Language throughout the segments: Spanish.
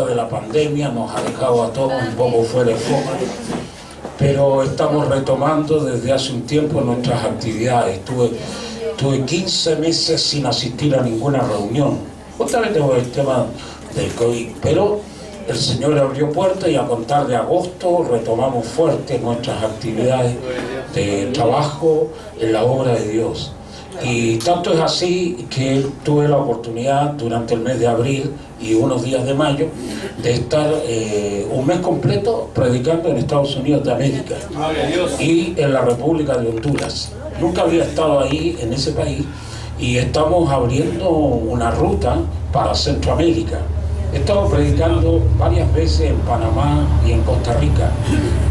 de la pandemia nos ha dejado a todos un poco fuera de foco, pero estamos retomando desde hace un tiempo nuestras actividades. Tuve 15 meses sin asistir a ninguna reunión, justamente por el tema del COVID, pero el Señor abrió puertas y a contar de agosto retomamos fuerte nuestras actividades de trabajo en la obra de Dios. Y tanto es así que tuve la oportunidad durante el mes de abril y unos días de mayo de estar un mes completo predicando en Estados Unidos de América y en la República de Honduras. Nunca había estado ahí en ese país y estamos abriendo una ruta para Centroamérica. He estado predicando varias veces en Panamá y en Costa Rica,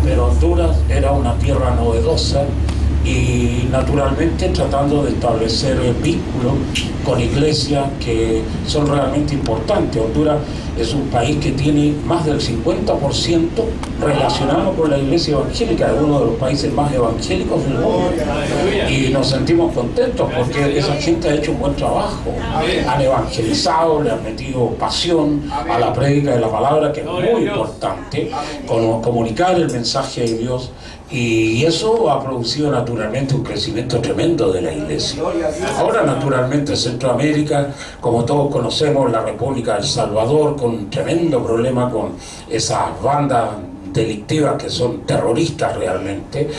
pero Honduras era una tierra novedosa y naturalmente tratando de establecer vínculos con iglesias que son realmente importantes. Honduras es un país que tiene más del 50% relacionado con la iglesia evangélica, es uno de los países más evangélicos del mundo. Y nos sentimos contentos porque esa gente ha hecho un buen trabajo. Han evangelizado, le han metido pasión a la prédica de la palabra, que es muy importante, comunicar el mensaje de Dios. Y eso ha producido naturalmente un crecimiento tremendo de la iglesia. Ahora naturalmente Centroamérica, como todos conocemos, la República de El Salvador, con un tremendo problema con esas bandas delictivas que son terroristas realmente,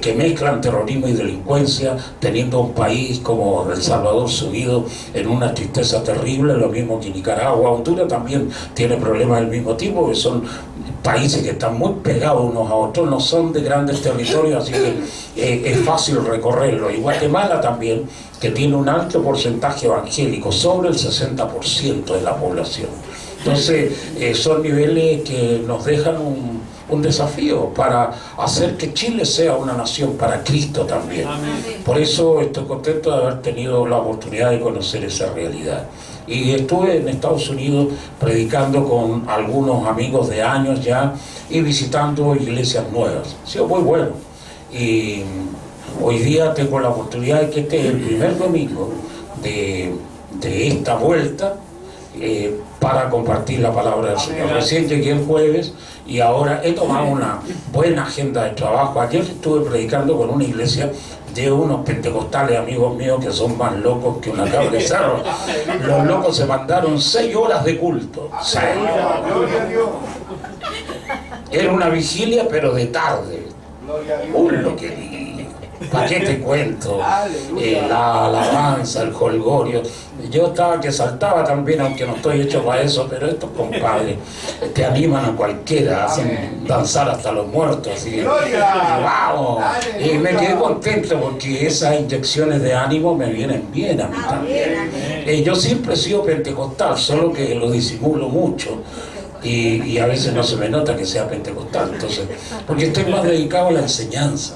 que mezclan terrorismo y delincuencia, teniendo un país como El Salvador subido en una tristeza terrible, lo mismo que Nicaragua. Honduras también tiene problemas del mismo tipo, que son países que están muy pegados unos a otros, no son de grandes territorios, así que es fácil recorrerlo. Y Guatemala también, que tiene un alto porcentaje evangélico, sobre el 60% de la población. Entonces son niveles que nos dejan un desafío para hacer que Chile sea una nación para Cristo también. Por eso estoy contento de haber tenido la oportunidad de conocer esa realidad. Y estuve en Estados Unidos predicando con algunos amigos de años ya y visitando iglesias nuevas. Ha sido muy bueno. Y hoy día tengo la oportunidad de que este es el primer domingo de esta vuelta para compartir la palabra del Señor. Recién llegué el jueves y ahora he tomado una buena agenda de trabajo. Ayer estuve predicando con una iglesia de unos pentecostales amigos míos que son más locos que una cabra de cerro. Los locos se mandaron 6 horas de culto. 6. Era una vigilia pero de tarde. Lo que ¿para qué te cuento? La alabanza, el jolgorio. Yo estaba que saltaba también, aunque no estoy hecho para eso, pero estos compadres te animan a cualquiera, hacen danzar hasta los muertos, así que vamos. Y me quedé contento porque esas inyecciones de ánimo me vienen bien a mí también. Yo siempre he sido pentecostal, solo que lo disimulo mucho. Y a veces no se me nota que sea pentecostal, entonces, porque estoy más dedicado a la enseñanza.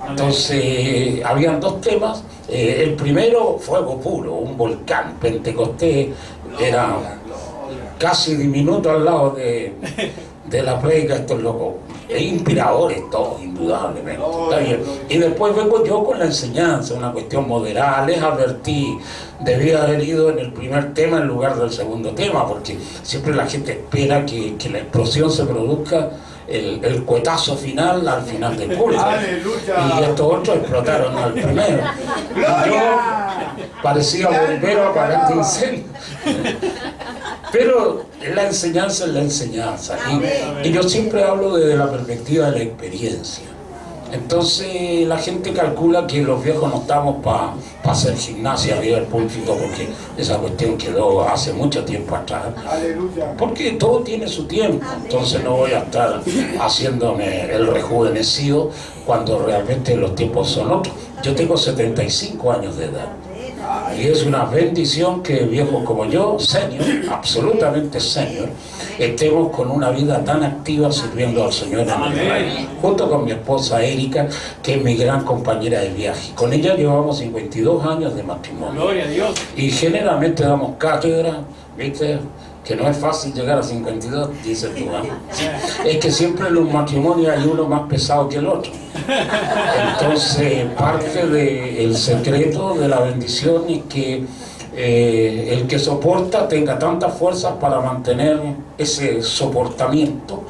Entonces, habían 2 temas. El primero, fuego puro, un volcán. Pentecostés era casi diminuto al lado de la prédica de estos locos. Inspiradores todos, indudablemente. Está bien. Y después vengo yo con la enseñanza, una cuestión moderada. Les advertí, debía haber ido en el primer tema en lugar del segundo tema, porque siempre la gente espera que la explosión se produzca, el cuetazo final al final del culto. Y estos otros explotaron al primero. Y yo parecía bombero apagando incendio. Pero la enseñanza es la enseñanza. Y yo siempre hablo desde la perspectiva de la experiencia. Entonces la gente calcula que los viejos no estamos para hacer gimnasia arriba del púlpito, porque esa cuestión quedó hace mucho tiempo atrás. Porque todo tiene su tiempo, entonces no voy a estar haciéndome el rejuvenecido cuando realmente los tiempos son otros. Yo tengo 75 años de edad. Y es una bendición que viejos como yo, senior, absolutamente senior, estemos con una vida tan activa sirviendo al Señor en el reino, junto con mi esposa Erika, que es mi gran compañera de viaje. Con ella llevamos 52 años de matrimonio. Gloria a Dios. Y generalmente damos cátedra, ¿viste? Que no es fácil llegar a 52, dice tú, ¿eh? Es que siempre en los matrimonios hay uno más pesado que el otro. Entonces, parte del secreto de la bendición es que el que soporta tenga tantas fuerzas para mantener ese soportamiento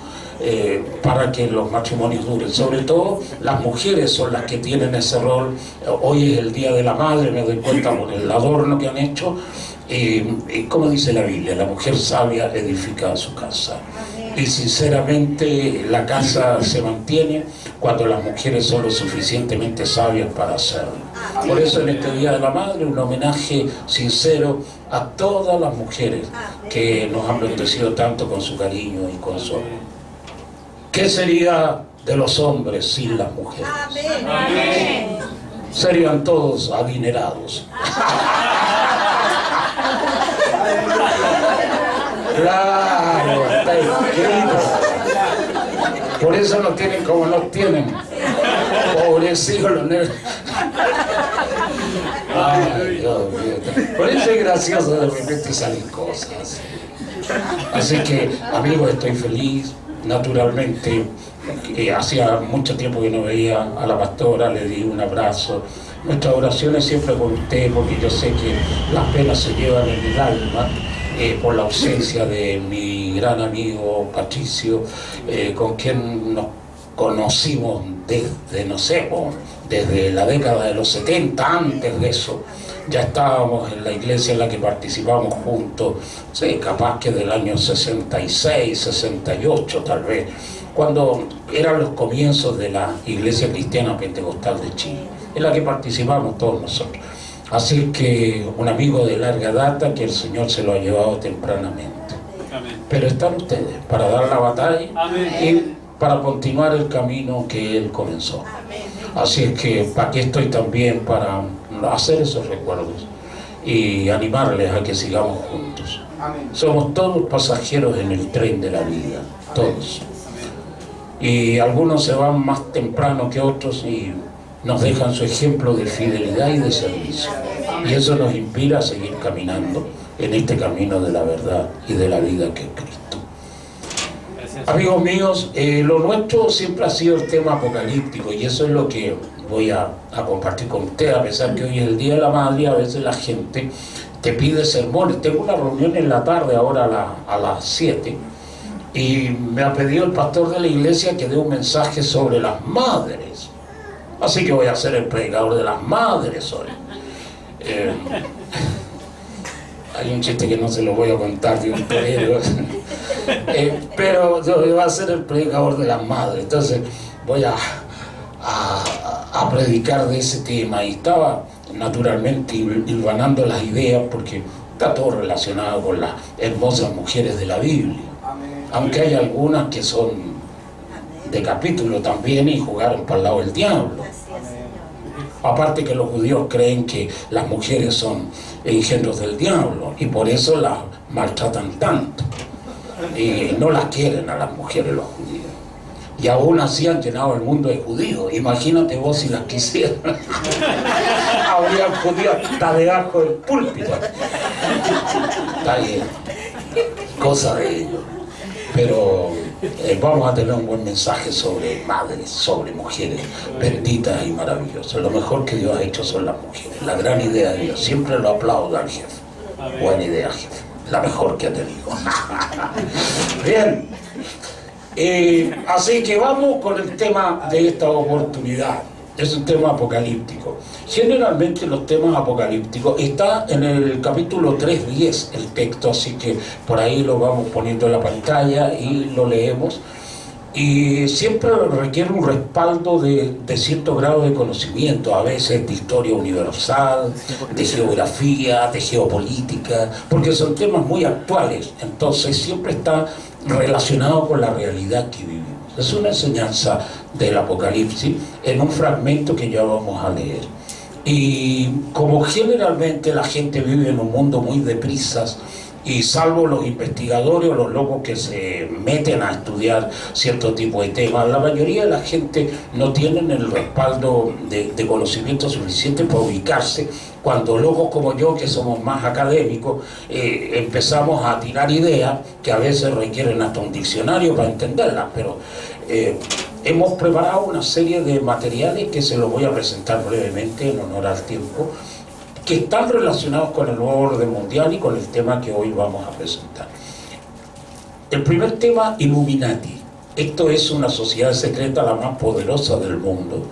para que los matrimonios duren. Sobre todo las mujeres son las que tienen ese rol. Hoy es el Día de la Madre, me doy cuenta por el adorno que han hecho. Como dice la Biblia, la mujer sabia edifica su casa. Y sinceramente la casa se mantiene cuando las mujeres son lo suficientemente sabias para hacerlo. Por eso en este Día de la Madre un homenaje sincero a todas las mujeres que nos han bendecido tanto con su cariño y con su amor. ¿Qué sería de los hombres sin las mujeres? Amén. Serían todos adinerados. Claro, está escrito. Por eso no tienen como no tienen. Pobrecitos los negros. Ay, Dios mío. Por eso es gracioso de repente salen cosas. Así que, amigos, estoy feliz. Naturalmente, hacía mucho tiempo que no veía a la pastora, le di un abrazo. Nuestras oraciones siempre con usted, porque yo sé que las penas se llevan en el alma por la ausencia de mi gran amigo Patricio, con quien nos conocimos desde, no sé, desde la década de los 70, antes de eso. Ya estábamos en la iglesia en la que participamos juntos, sí, capaz que del año 66, 68 tal vez, cuando eran los comienzos de la Iglesia Cristiana Pentecostal de Chile, en la que participamos todos nosotros. Así que un amigo de larga data que el Señor se lo ha llevado tempranamente. Amén. Pero están ustedes para dar la batalla. Amén. Y para continuar el camino que Él comenzó. Así es que aquí estoy también para hacer esos recuerdos y animarles a que sigamos juntos. Amén. Somos todos pasajeros en el tren de la vida, todos. Y algunos se van más temprano que otros y nos dejan su ejemplo de fidelidad y de servicio. Y eso nos inspira a seguir caminando en este camino de la verdad y de la vida que es Cristo. Amigos míos, lo nuestro siempre ha sido el tema apocalíptico y eso es lo que voy a compartir con ustedes, a pesar que hoy es el Día de la Madre. A veces la gente te pide sermones. Tengo una reunión en la tarde, ahora a las 7, y me ha pedido el pastor de la iglesia que dé un mensaje sobre las madres. Así que voy a ser el predicador de las madres hoy. Hay un chiste que no se lo voy a contar de un torero, pero yo voy a ser el predicador de las madres. Entonces voy a predicar de ese tema, y estaba naturalmente hilvanando las ideas porque está todo relacionado con las hermosas mujeres de la Biblia, aunque hay algunas que son de capítulo también y jugaron para el lado del diablo. Aparte que los judíos creen que las mujeres son engendros del diablo y por eso las maltratan tanto y no las quieren a las mujeres los judíos. Y aún así han llenado el mundo de judíos. Imagínate vos si las quisieran. Habría judíos hasta debajo del púlpito. Está bien, cosa de ellos. Pero vamos a tener un buen mensaje sobre madres, sobre mujeres benditas y maravillosas. Lo mejor que Dios ha hecho son las mujeres. La gran idea de Dios. Siempre lo aplaudo al jefe. Buena idea, jefe. La mejor que ha tenido. Bien. Así que vamos con el tema de esta oportunidad. Es un tema apocalíptico. Generalmente los temas apocalípticos está en el capítulo 3:10 el texto, así que por ahí lo vamos poniendo en la pantalla y lo leemos. Y siempre requiere un respaldo de cierto grado de conocimiento, a veces de historia universal, de geografía, de geopolítica, porque son temas muy actuales, entonces siempre está relacionado con la realidad que vivimos. Es una enseñanza del Apocalipsis en un fragmento que ya vamos a leer. Y como generalmente la gente vive en un mundo muy deprisa, y salvo los investigadores o los locos que se meten a estudiar cierto tipo de temas, la mayoría de la gente no tienen el respaldo de conocimiento suficiente para ubicarse, cuando locos como yo, que somos más académicos, empezamos a tirar ideas que a veces requieren hasta un diccionario para entenderlas, pero hemos preparado una serie de materiales que se los voy a presentar brevemente en honor al tiempo, que están relacionados con el nuevo orden mundial y con el tema que hoy vamos a presentar. El primer tema, Illuminati. Esto es una sociedad secreta la más poderosa del mundo,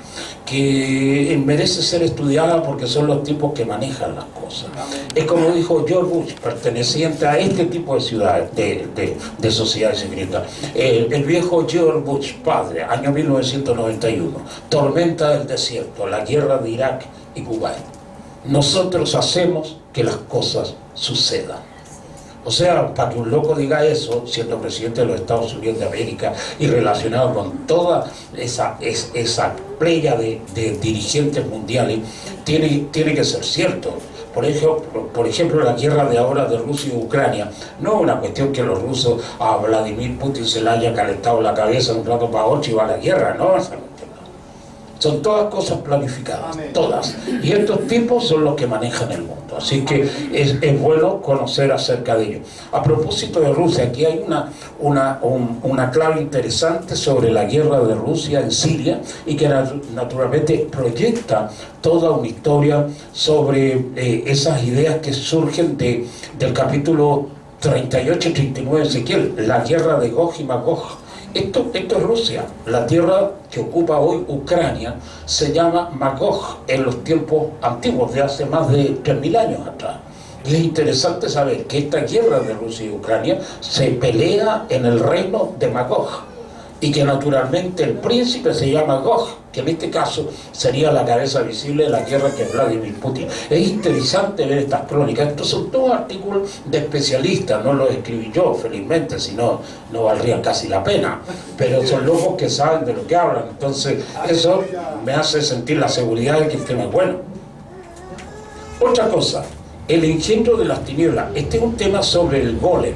que merece ser estudiada porque son los tipos que manejan las cosas. Es como dijo George Bush, perteneciente a este tipo de ciudades, de sociedades secretas. El viejo George Bush, padre, año 1991, tormenta del desierto, la guerra de Irak y Kuwait. Nosotros hacemos que las cosas sucedan. O sea, para que un loco diga eso, siendo presidente de los Estados Unidos de América y relacionado con toda esa playa de dirigentes mundiales, tiene que ser cierto. Por ejemplo, la guerra de ahora de Rusia y Ucrania no es una cuestión que los rusos a Vladimir Putin se le haya calentado la cabeza en un plato para ocho y va a la guerra, no. Son todas cosas planificadas, todas. Y estos tipos son los que manejan el mundo. Así que es bueno conocer acerca de ellos. A propósito de Rusia, aquí hay una clave interesante sobre la guerra de Rusia en Siria y que naturalmente proyecta toda una historia sobre esas ideas que surgen del capítulo 38 y 39 de Ezequiel, la guerra de Gog y Magog. Esto es Rusia. La tierra que ocupa hoy Ucrania se llama Magog en los tiempos antiguos, de hace más de 3000 años atrás. Y es interesante saber que esta guerra de Rusia y Ucrania se pelea en el reino de Magog y que naturalmente el príncipe se llama Gog, que en este caso sería la cabeza visible de la guerra que es Vladimir Putin. Es interesante ver estas crónicas. Estos son todos artículos de especialistas, no los escribí yo, felizmente, si no, no valdría casi la pena. Pero son locos que saben de lo que hablan. Entonces, eso me hace sentir la seguridad de que el tema es bueno. Otra cosa, el engendro de las tinieblas. Este es un tema sobre el golem.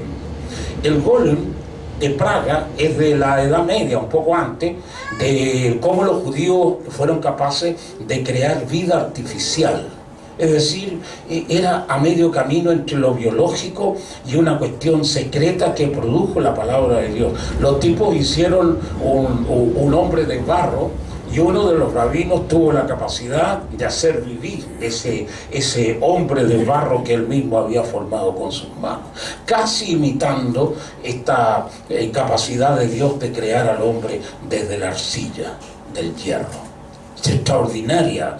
El golem de Praga es de la Edad Media, un poco antes, de cómo los judíos fueron capaces de crear vida artificial. Es decir, era a medio camino entre lo biológico y una cuestión secreta que produjo la palabra de Dios. Los tipos hicieron un hombre de barro y uno de los rabinos tuvo la capacidad de hacer vivir ese hombre de barro que él mismo había formado con sus manos, casi imitando esta capacidad de Dios de crear al hombre desde la arcilla, del hierro. Es extraordinaria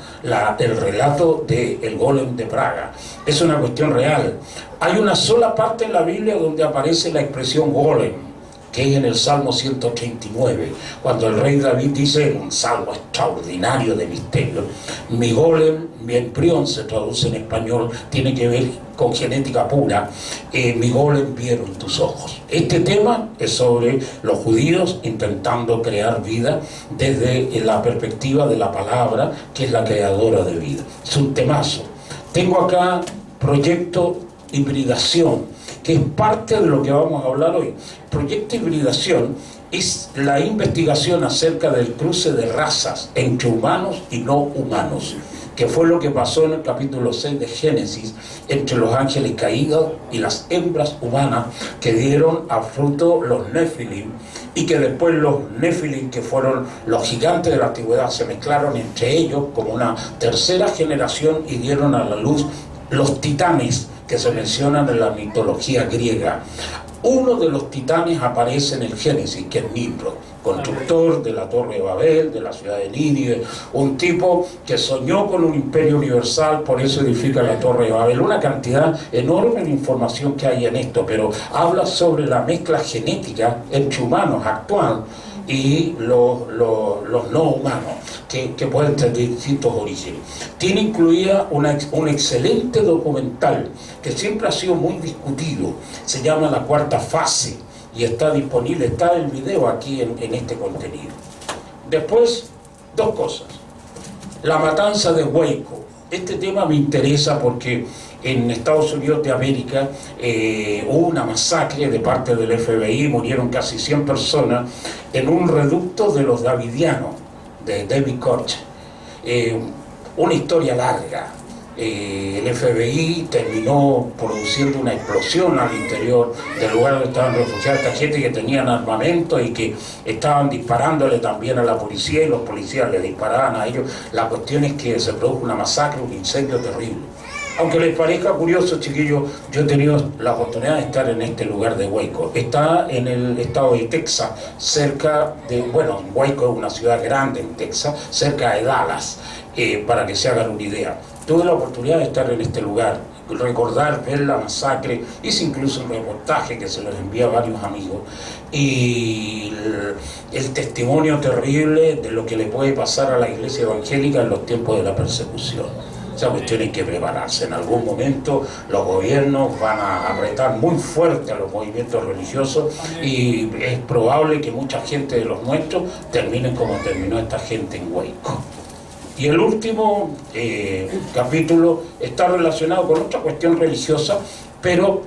el relato del golem de Praga. Es una cuestión real. Hay una sola parte en la Biblia donde aparece la expresión golem, que es en el Salmo 139, cuando el rey David dice, en un salmo extraordinario de misterio, mi golem, mi embrión se traduce en español, tiene que ver con genética pura, mi golem vieron tus ojos. Este tema es sobre los judíos intentando crear vida desde la perspectiva de la palabra, que es la creadora de vida. Es un temazo. Tengo acá proyecto hibridación, que es parte de lo que vamos a hablar hoy. Proyecto hibridación es la investigación acerca del cruce de razas entre humanos y no humanos, que fue lo que pasó en el capítulo 6 de Génesis entre los ángeles caídos y las hembras humanas que dieron a fruto los Nefilim, y que después los Nefilim, que fueron los gigantes de la antigüedad, se mezclaron entre ellos como una tercera generación y dieron a la luz los titanes que se mencionan en la mitología griega. Uno de los titanes aparece en el Génesis, que es Nimrod, constructor de la Torre de Babel, de la ciudad de Nínive, un tipo que soñó con un imperio universal, por eso edifica la Torre de Babel. Una cantidad enorme de información que hay en esto, pero habla sobre la mezcla genética entre humanos actual y los no humanos, que pueden tener distintos orígenes. Tiene incluida un excelente documental que siempre ha sido muy discutido, se llama La Cuarta Fase, y está disponible, está el video aquí en este contenido. Después, dos cosas. La matanza de Waco. Este tema me interesa porque en Estados Unidos de América hubo una masacre de parte del FBI, murieron casi 100 personas en un reducto de los davidianos, de David Koch. Una historia larga. El FBI terminó produciendo una explosión al interior del lugar donde estaban refugiados esta gente que tenían armamento y que estaban disparándole también a la policía, y los policías le disparaban a ellos. La cuestión es que se produjo una masacre, un incendio terrible. Aunque les parezca curioso, chiquillos, yo he tenido la oportunidad de estar en este lugar de Waco. Está en el estado de Texas, cerca de, bueno, Waco es una ciudad grande en Texas, cerca de Dallas, para que se hagan una idea. Tuve la oportunidad de estar en este lugar, recordar, ver la masacre, hice incluso un reportaje que se los envía a varios amigos, y el testimonio terrible de lo que le puede pasar a la iglesia evangélica en los tiempos de la persecución. Esa cuestión hay que prepararse. En algún momento los gobiernos van a apretar muy fuerte a los movimientos religiosos y es probable que mucha gente de los nuestros terminen como terminó esta gente en Waco. Y el último capítulo está relacionado con otra cuestión religiosa, pero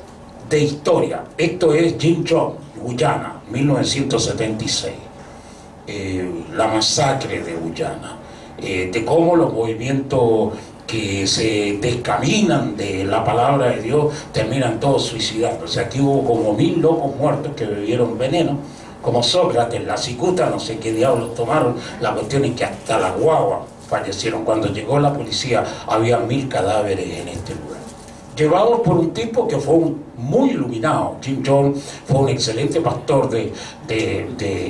de historia. Esto es Jim Jones, Guyana, 1976. La masacre de Guyana, de cómo los movimientos que se descaminan de la palabra de Dios terminan todos suicidando. O sea, aquí hubo como 1000 locos muertos que bebieron veneno, como Sócrates, la cicuta, no sé qué diablos tomaron. La cuestión es que hasta las guaguas fallecieron. Cuando llegó la policía había 1000 cadáveres en este lugar, llevados por un tipo que fue muy iluminado. Jim Jones fue un excelente pastor de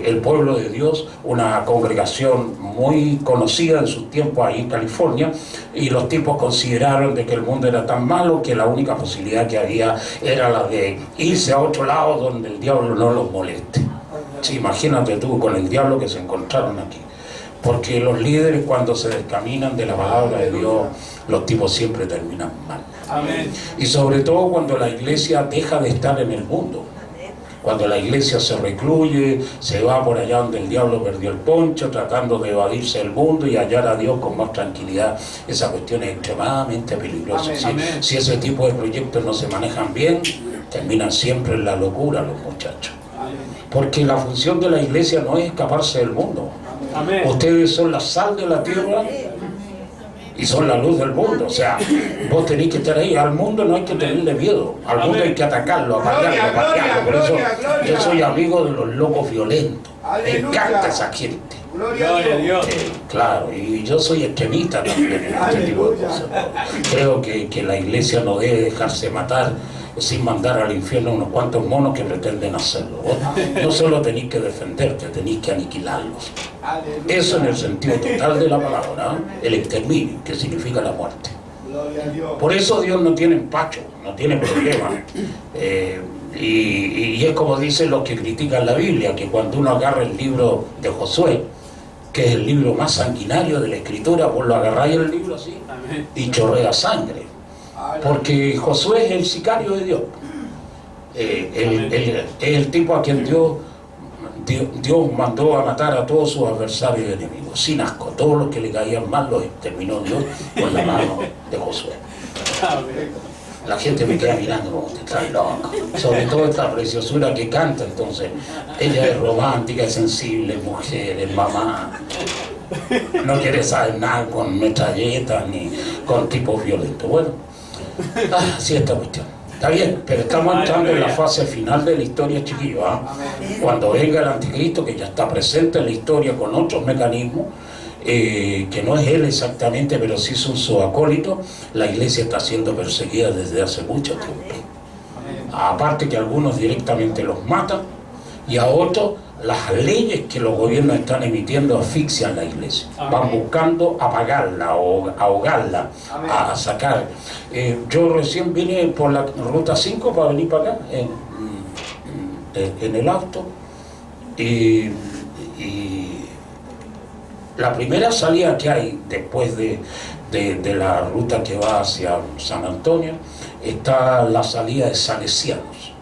el pueblo de Dios, una congregación muy conocida en sus tiempos ahí en California, y los tipos consideraron de que el mundo era tan malo que la única posibilidad que había era la de irse a otro lado donde el diablo no los moleste. Sí, imagínate tú con el diablo que se encontraron aquí. Porque los líderes, cuando se descaminan de la palabra de Dios, los tipos siempre terminan mal. Amén. Y sobre todo cuando la iglesia deja de estar en el mundo. Cuando la iglesia se recluye, se va por allá donde el diablo perdió el poncho, tratando de evadirse del mundo y hallar a Dios con más tranquilidad. Esa cuestión es extremadamente peligrosa. Si ese tipo de proyectos no se manejan bien, terminan siempre en la locura los muchachos. Porque la función de la iglesia no es escaparse del mundo. Amén. Ustedes son la sal de la tierra y son la luz del mundo. O sea, vos tenés que estar ahí. Al mundo no hay que tenerle miedo. Al mundo hay que atacarlo, apagarlo, patearlo. Por eso yo soy amigo de los locos violentos. Me encanta esa gente. Gloria a Dios. Claro, y yo soy extremista también en este tipo de cosas. Creo que la iglesia no debe dejarse matar sin mandar al infierno a unos cuantos monos que pretenden hacerlo. Vos no solo tenéis que defenderte, tenéis que aniquilarlos. Eso en el sentido total de la palabra, el exterminio, que significa la muerte. Por eso Dios no tiene empacho, no tiene problema. Y es como dicen los que critican la Biblia, que cuando uno agarra el libro de Josué, que es el libro más sanguinario de la Escritura, vos lo agarráis el libro así y chorrea sangre. Porque Josué es el sicario de Dios. Es el tipo a quien Dios mandó a matar a todos sus adversarios y enemigos, sin asco. Todos los que le caían mal los exterminó Dios con la mano de Josué. La gente me queda mirando como te trae loco. Sobre todo esta preciosura que canta, entonces. Ella es romántica, es sensible, mujer, es mamá. No quiere saber nada con metralletas ni con tipos violentos. Bueno, así esta cuestión. Está bien, pero estamos entrando en la fase final de la historia, chiquillos. Cuando venga el anticristo, que ya está presente en la historia con otros mecanismos, que no es él exactamente, pero sí son sus acólitos, la iglesia está siendo perseguida desde hace mucho tiempo. Aparte que algunos directamente los matan, y a otros las leyes que los gobiernos están emitiendo asfixian la iglesia. Van buscando apagarla o ahogarla, a sacar. Yo recién vine por la ruta 5 para venir para acá, en el auto, y la primera salida que hay después de la ruta que va hacia San Antonio, está la salida de Salesianos.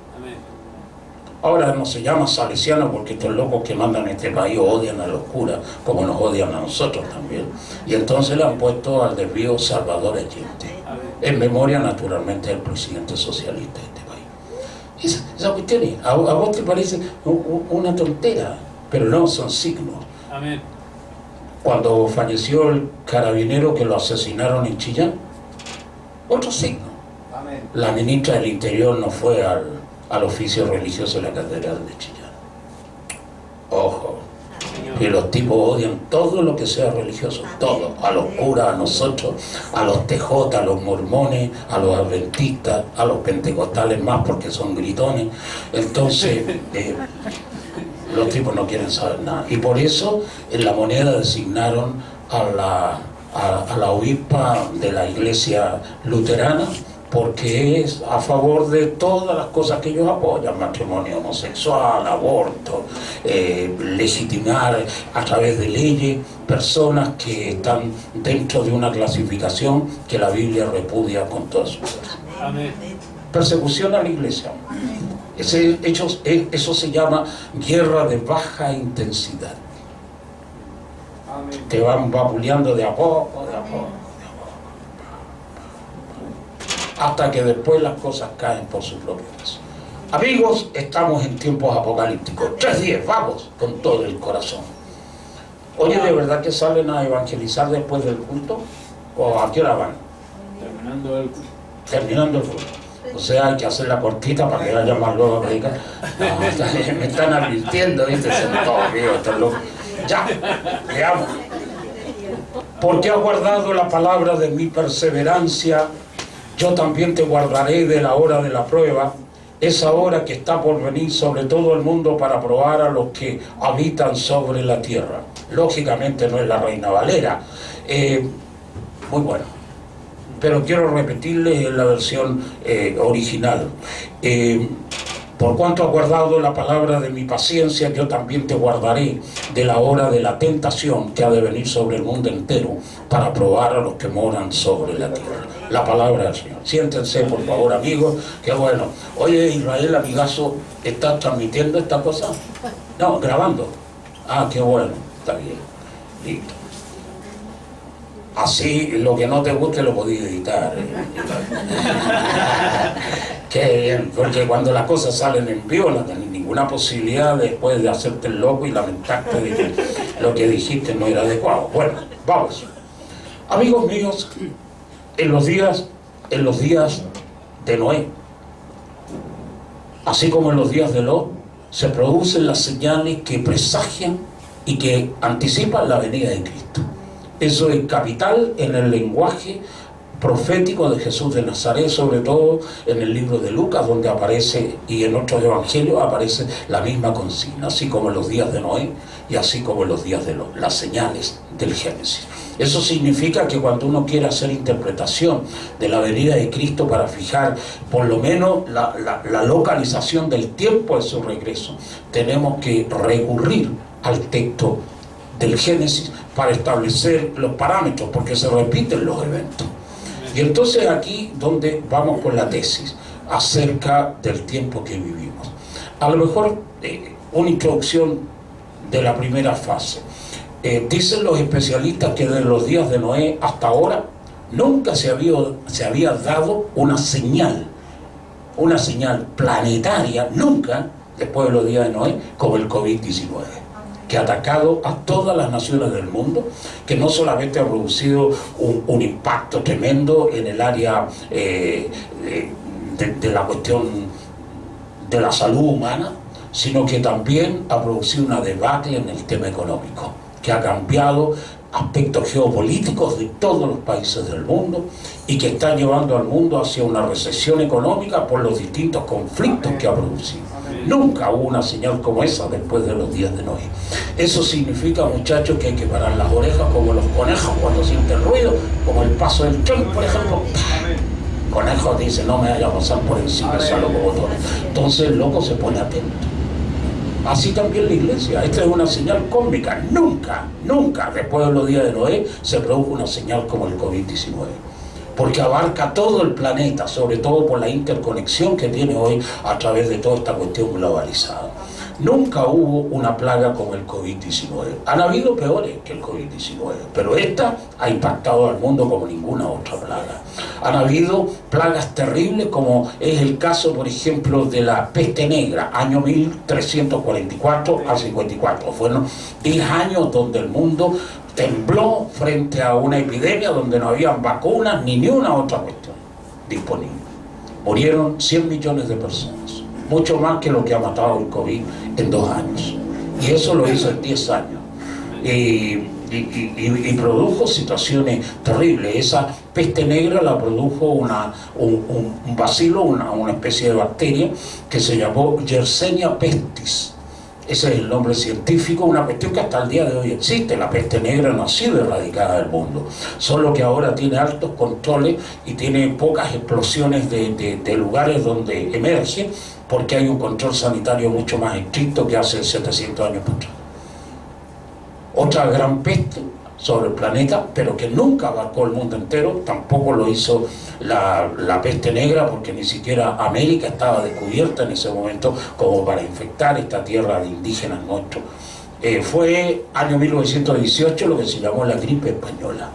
Ahora no se llama salesiano porque estos locos que mandan este país odian a los curas, como nos odian a nosotros también. Y entonces le han puesto al desvío Salvador Allende, en memoria naturalmente del presidente socialista de este país. Esa cuestión, a vos te parece una tontera, pero no, son signos. Amén. Cuando falleció el carabinero que lo asesinaron en Chillán, otro signo. Amén. La ministra del Interior no fue al oficio religioso de la Catedral de Chillán. Ojo. Y los tipos odian todo lo que sea religioso, todo, a los curas, a nosotros, a los TJ, a los mormones, a los adventistas, a los pentecostales más porque son gritones. Entonces, los tipos no quieren saber nada. Y por eso en la moneda designaron a la obispa de la iglesia luterana, porque es a favor de todas las cosas que ellos apoyan: matrimonio homosexual, aborto, legitimar a través de leyes personas que están dentro de una clasificación que la Biblia repudia con todas sus fuerzas. Persecución a la iglesia. Eso se llama guerra de baja intensidad. Te van vapuleando de a poco, hasta que después las cosas caen por su propio peso. Amigos, estamos en tiempos apocalípticos. 3:10, vamos con todo el corazón. Oye, ¿de verdad que salen a evangelizar después del culto? ¿O a qué hora van? Terminando el culto. O sea, hay que hacer la cortita para que vaya más luego a predicar. No, me están advirtiendo, ¿viste? Ya, veamos. Porque has guardado la palabra de mi perseverancia, yo también te guardaré de la hora de la prueba, esa hora que está por venir sobre todo el mundo para probar a los que habitan sobre la tierra. Lógicamente no es la Reina Valera. Muy bueno. Pero quiero repetirles la versión original. Por cuanto has guardado la palabra de mi paciencia, yo también te guardaré de la hora de la tentación que ha de venir sobre el mundo entero para probar a los que moran sobre la tierra. La palabra del Señor. Siéntense, por favor, amigos. Qué bueno. Oye, Israel, amigazo, ¿estás transmitiendo esta cosa? No, grabando. Ah, qué bueno. Está bien. Listo. Así, lo que no te guste lo podéis editar. Qué bien, porque cuando las cosas salen en vivo no tenés ninguna posibilidad después de hacerte el loco y lamentarte de que lo que dijiste no era adecuado. Bueno, vamos. Amigos míos, en los días de Noé, así como en los días de Lot, se producen las señales que presagian y que anticipan la venida de Cristo. Eso es capital en el lenguaje profético de Jesús de Nazaret, sobre todo en el libro de Lucas, donde aparece, y en otros evangelios aparece la misma consigna, así como en los días de Noé y así como en los días de Lot, las señales del Génesis. Eso significa que cuando uno quiere hacer interpretación de la venida de Cristo para fijar por lo menos la localización del tiempo de su regreso, tenemos que recurrir al texto del Génesis para establecer los parámetros, porque se repiten los eventos. Y entonces aquí donde vamos con la tesis acerca del tiempo que vivimos. A lo mejor una introducción de la primera fase. Dicen los especialistas que desde los días de Noé hasta ahora nunca se había dado una señal planetaria, nunca, después de los días de Noé, como el COVID-19. Que ha atacado a todas las naciones del mundo, que no solamente ha producido un impacto tremendo en el área de la cuestión de la salud humana, sino que también ha producido una debacle en el tema económico, que ha cambiado aspectos geopolíticos de todos los países del mundo y que está llevando al mundo hacia una recesión económica por los distintos conflictos que ha producido. Nunca hubo una señal como esa después de los días de Noé. Eso significa, muchachos, que hay que parar las orejas como los conejos cuando sienten ruido, como el paso del tren, por ejemplo. El conejo dice, no me vaya a pasar por encima esa locomotora. Entonces el loco se pone atento. Así también la iglesia. Esta es una señal cósmica. Nunca, después de los días de Noé, se produjo una señal como el COVID-19. Porque abarca todo el planeta, sobre todo por la interconexión que tiene hoy a través de toda esta cuestión globalizada. Nunca hubo una plaga como el COVID-19. Han habido peores que el COVID-19, pero esta ha impactado al mundo como ninguna otra plaga. Han habido plagas terribles como es el caso, por ejemplo, de la peste negra, año 1344 al 54. Fueron 10 años donde el mundo tembló frente a una epidemia donde no había vacunas ni una otra cuestión disponible. Murieron 100 millones de personas, mucho más que lo que ha matado el COVID en 2 años. Y eso lo hizo en 10 años. y produjo situaciones terribles. Esa peste negra la produjo un bacilo, una especie de bacteria que se llamó Yersinia pestis. Ese es el nombre científico, una cuestión que hasta el día de hoy existe. La peste negra no ha sido erradicada del mundo, solo que ahora tiene altos controles y tiene pocas explosiones de lugares donde emerge, porque hay un control sanitario mucho más estricto que hace 700 años atrás. Otra gran peste sobre el planeta, pero que nunca abarcó el mundo entero, tampoco lo hizo la peste negra, porque ni siquiera América estaba descubierta en ese momento como para infectar esta tierra de indígenas nuestros. Fue año 1918 lo que se llamó la gripe española.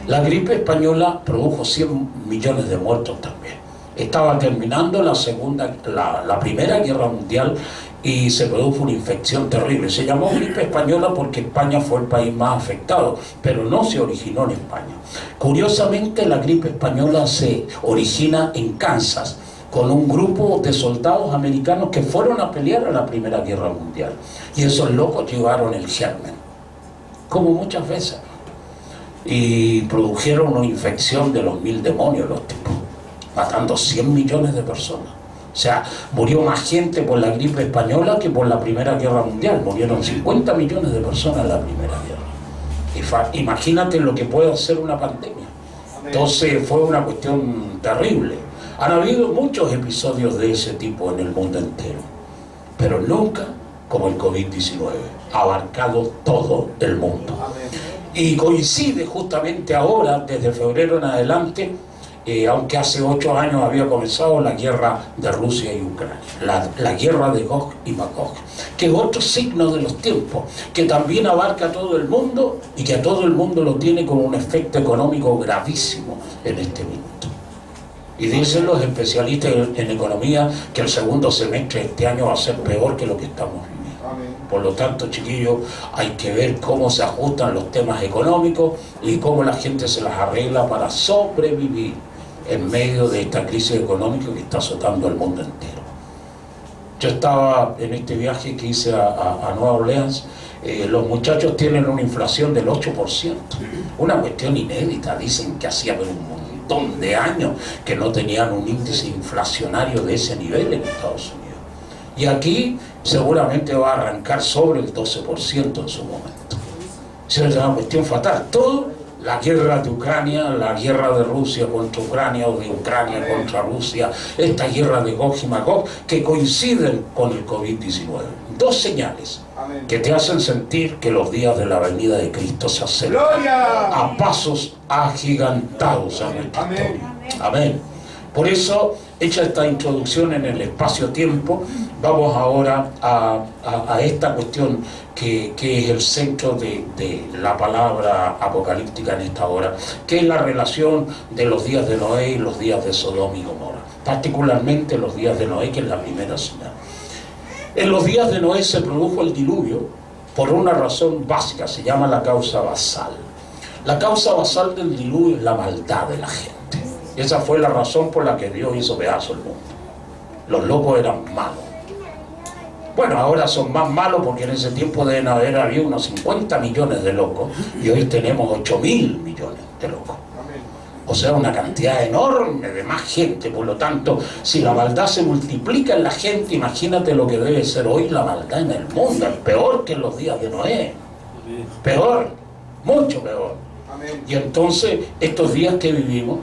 La gripe española produjo 100 millones de muertos también. Estaba terminando la Primera Guerra Mundial y se produjo una infección terrible. Se llamó gripe española porque España fue el país más afectado, pero no se originó en España. Curiosamente, la gripe española se origina en Kansas, con un grupo de soldados americanos que fueron a pelear en la Primera Guerra Mundial. Y esos locos llevaron el germen, como muchas veces, y produjeron una infección de los 1000 demonios los tipos, matando 100 millones de personas. O sea, murió más gente por la gripe española que por la Primera Guerra Mundial. Murieron 50 millones de personas en la Primera Guerra. Imagínate lo que puede hacer una pandemia. Entonces fue una cuestión terrible. Han habido muchos episodios de ese tipo en el mundo entero, pero nunca como el COVID-19. Ha abarcado todo el mundo. Y coincide justamente ahora, desde febrero en adelante, aunque hace 8 años había comenzado la guerra de Rusia y Ucrania, la guerra de Gog y Magog, que es otro signo de los tiempos, que también abarca a todo el mundo y que a todo el mundo lo tiene como un efecto económico gravísimo en este minuto. Y dicen los especialistas en economía que el segundo semestre de este año va a ser peor que lo que estamos viviendo. Por lo tanto, chiquillos, hay que ver cómo se ajustan los temas económicos y cómo la gente se las arregla para sobrevivir en medio de esta crisis económica que está azotando al mundo entero. Yo estaba en este viaje que hice a Nueva Orleans. Los muchachos tienen una inflación del 8%, una cuestión inédita. Dicen que hacía un montón de años que no tenían un índice inflacionario de ese nivel en Estados Unidos. Y aquí seguramente va a arrancar sobre el 12% en su momento. Esa es una cuestión fatal. Todo, la guerra de Ucrania, la guerra de Rusia contra Ucrania o de Ucrania contra Rusia, esta guerra de Gog y Magog, que coinciden con el COVID-19. Dos señales que te hacen sentir que los días de la venida de Cristo se acercan a pasos agigantados a nuestra historia. Amén. Por eso, hecha esta introducción en el espacio-tiempo, vamos ahora a esta cuestión que es el centro de la palabra apocalíptica en esta hora, que es la relación de los días de Noé y los días de Sodoma y Gomorra, particularmente los días de Noé, que es la primera señal. En los días de Noé se produjo el diluvio por una razón básica, se llama la causa basal. La causa basal del diluvio es la maldad de la gente. Esa fue la razón por la que Dios hizo pedazo el mundo. Los locos eran malos. Bueno, ahora son más malos porque en ese tiempo deben haber habido unos 50 millones de locos y hoy tenemos 8.000 millones de locos. O sea, una cantidad enorme de más gente. Por lo tanto, si la maldad se multiplica en la gente, imagínate lo que debe ser hoy la maldad en el mundo. Es peor que en los días de Noé. Peor, mucho peor. Y entonces, estos días que vivimos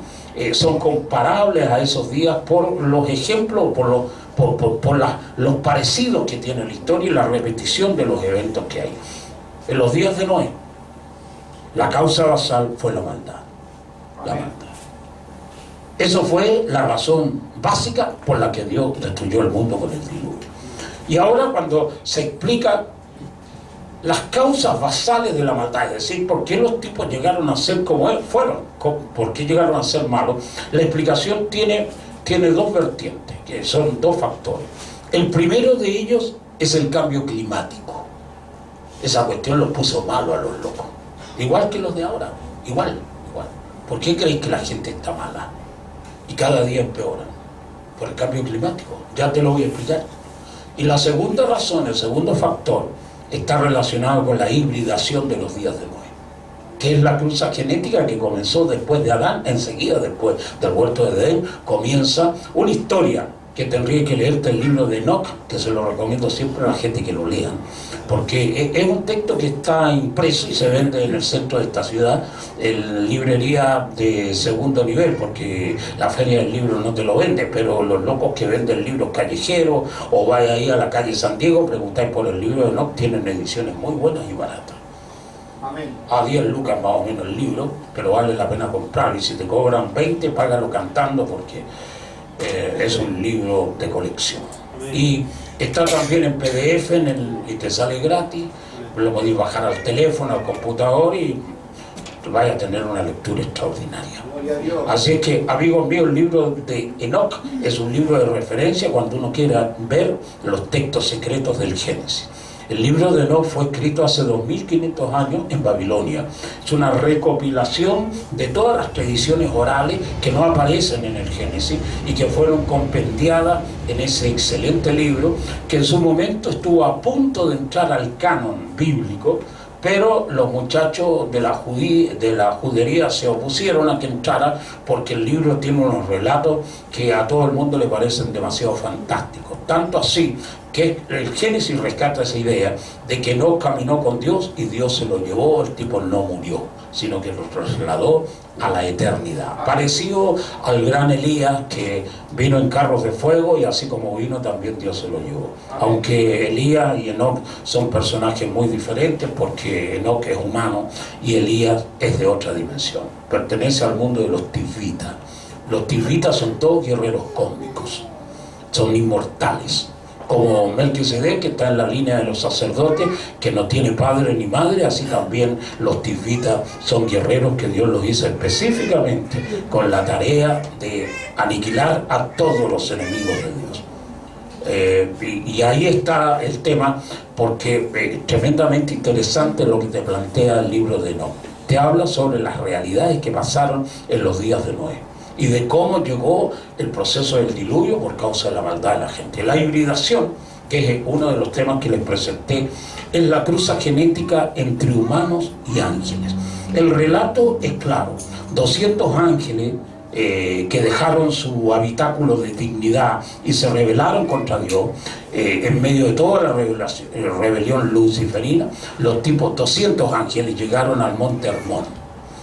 son comparables a esos días por los ejemplos, por los parecidos que tiene la historia y la repetición de los eventos que hay. En los días de Noé, la causa basal fue la maldad. La maldad. Eso fue la razón básica por la que Dios destruyó el mundo con el diluvio. Y ahora, cuando se explica las causas basales de la maldad, es decir, por qué los tipos llegaron a ser como fueron, por qué llegaron a ser malos, la explicación tiene dos vertientes, que son dos factores. El primero de ellos es el cambio climático. Esa cuestión los puso malos a los locos, igual que los de ahora, igual. ¿Por qué creéis que la gente está mala? Y cada día empeora. Por el cambio climático. Ya te lo voy a explicar. Y la segunda razón, el segundo factor, está relacionado con la hibridación de los días de Noé, que es la cruza genética que comenzó después de Adán. Enseguida después del huerto de Edén comienza una historia que tendría que leerte el libro de Enoch, que se lo recomiendo siempre a la gente que lo lean, porque es un texto que está impreso y se vende en el centro de esta ciudad, en librería de segundo nivel, porque la feria del libro no te lo vende, pero los locos que venden libros callejeros, o vaya ahí a la calle San Diego, preguntáis por el libro de Enoch, tienen ediciones muy buenas y baratas. Amén. A 10 lucas más o menos el libro, pero vale la pena comprarlo, y si te cobran 20, págalo cantando, porque es un libro de colección. Y está también en PDF y te sale gratis. Lo podéis bajar al teléfono, al computador, y vais a tener una lectura extraordinaria. Así es que, amigos míos, el libro de Enoch es un libro de referencia cuando uno quiera ver los textos secretos del Génesis. El libro de Enoch fue escrito hace 2500 años en Babilonia. Es una recopilación de todas las tradiciones orales que no aparecen en el Génesis y que fueron compendiadas en ese excelente libro, que en su momento estuvo a punto de entrar al canon bíblico, pero los muchachos de la judería se opusieron a que entrara, porque el libro tiene unos relatos que a todo el mundo le parecen demasiado fantásticos. Tanto así que el Génesis rescata esa idea de que no caminó con Dios y Dios se lo llevó, el tipo no murió, sino que lo trasladó a la eternidad. Parecido al gran Elías, que vino en carros de fuego, y así como vino también Dios se lo llevó. Aunque Elías y Enoch son personajes muy diferentes, porque Enoch es humano y Elías es de otra dimensión. Pertenece al mundo de los tisbitas. Los tisbitas son todos guerreros cósmicos, son inmortales. Como Melquisedec, que está en la línea de los sacerdotes, que no tiene padre ni madre, así también los tisbitas son guerreros que Dios los hizo específicamente con la tarea de aniquilar a todos los enemigos de Dios. Y ahí está el tema, porque es tremendamente interesante lo que te plantea el libro de Enoch. Te habla sobre las realidades que pasaron en los días de Noé y de cómo llegó el proceso del diluvio por causa de la maldad de la gente. La hibridación, que es uno de los temas que les presenté, es la cruza genética entre humanos y ángeles. El relato es claro: 200 ángeles que dejaron su habitáculo de dignidad y se rebelaron contra Dios, en medio de toda la rebelión luciferina. Los tipos 200 ángeles llegaron al monte Hermón,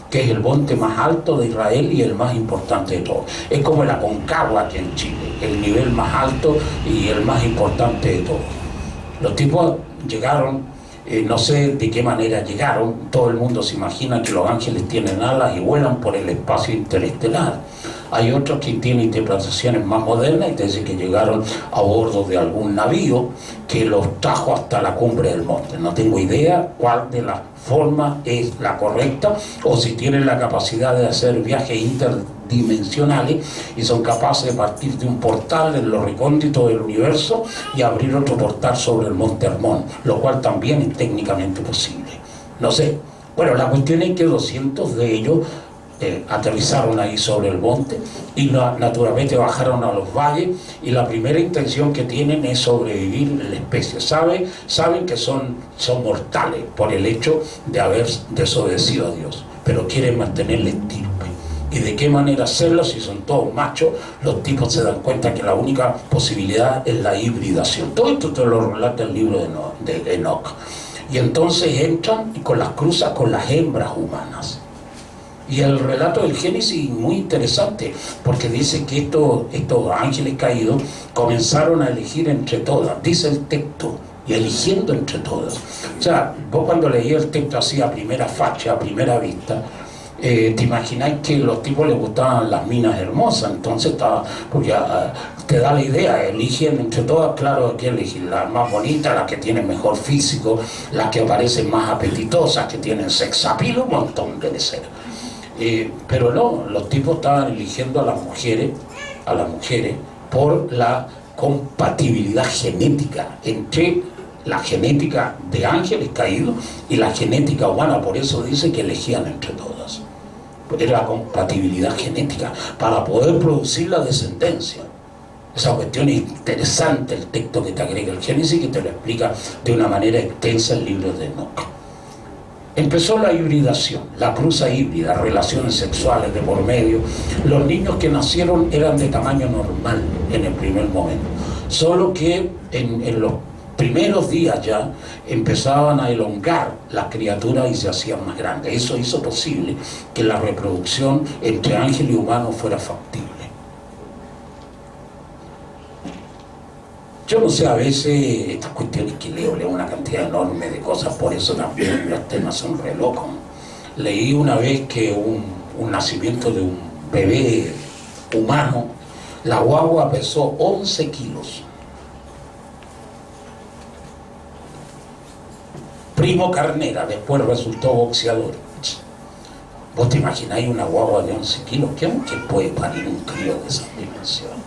que es el monte más alto de Israel y el más importante de todos. Es como el Aconcagua aquí en Chile, el nivel más alto y el más importante de todos. Los tipos llegaron, no sé de qué manera llegaron. Todo el mundo se imagina que los ángeles tienen alas y vuelan por el espacio interestelar. Hay otros que tienen interpretaciones más modernas y te dicen que llegaron a bordo de algún navío que los trajo hasta la cumbre del monte. No tengo idea cuál de las formas es la correcta, o si tienen la capacidad de hacer viajes interdimensionales y son capaces de partir de un portal en lo recóndito del universo y abrir otro portal sobre el monte Hermón, lo cual también es técnicamente posible. No sé. Bueno, la cuestión es que 200 de ellos aterrizaron ahí sobre el monte y naturalmente bajaron a los valles, y la primera intención que tienen es sobrevivir en la especie. Saben que son mortales por el hecho de haber desobedecido a Dios, pero quieren mantener la estirpe. ¿Y de qué manera hacerlo si son todos machos? Los tipos se dan cuenta que la única posibilidad es la hibridación. Todo esto te lo relata el libro de Enoch. Y entonces entran y con las cruzas con las hembras humanas. Y el relato del Génesis es muy interesante, porque dice que estos ángeles caídos comenzaron a elegir entre todas, dice el texto, y eligiendo entre todas. O sea, vos cuando leías el texto así a primera facha, a primera vista, te imagináis que los tipos les gustaban las minas hermosas, entonces pues ya te da la idea, eligen entre todas, claro, que elegir las más bonitas, las que tienen mejor físico, las que parecen más apetitosas, que tienen sex appeal, un montón debe ser. Pero no, los tipos estaban eligiendo a las mujeres por la compatibilidad genética entre la genética de ángeles caídos y la genética humana. Por eso dice que elegían entre todas. Era la compatibilidad genética para poder producir la descendencia. Esa cuestión es interesante, el texto que te agrega el Génesis, que te lo explica de una manera extensa el libro de Enoc. Empezó la hibridación, la cruza híbrida, relaciones sexuales de por medio. Los niños que nacieron eran de tamaño normal en el primer momento, solo que en los primeros días ya empezaban a elongar las criaturas y se hacían más grandes. Eso hizo posible que la reproducción entre ángel y humano fuera factible. Yo no sé, a veces estas cuestiones que leo una cantidad enorme de cosas, por eso también los temas son re locos. Leí una vez que un nacimiento de un bebé humano, la guagua pesó 11 kilos. Primo Carnera, después resultó boxeador. ¿Vos te imagináis una guagua de 11 kilos? ¿Quién que puede parir un crío de esa dimensión?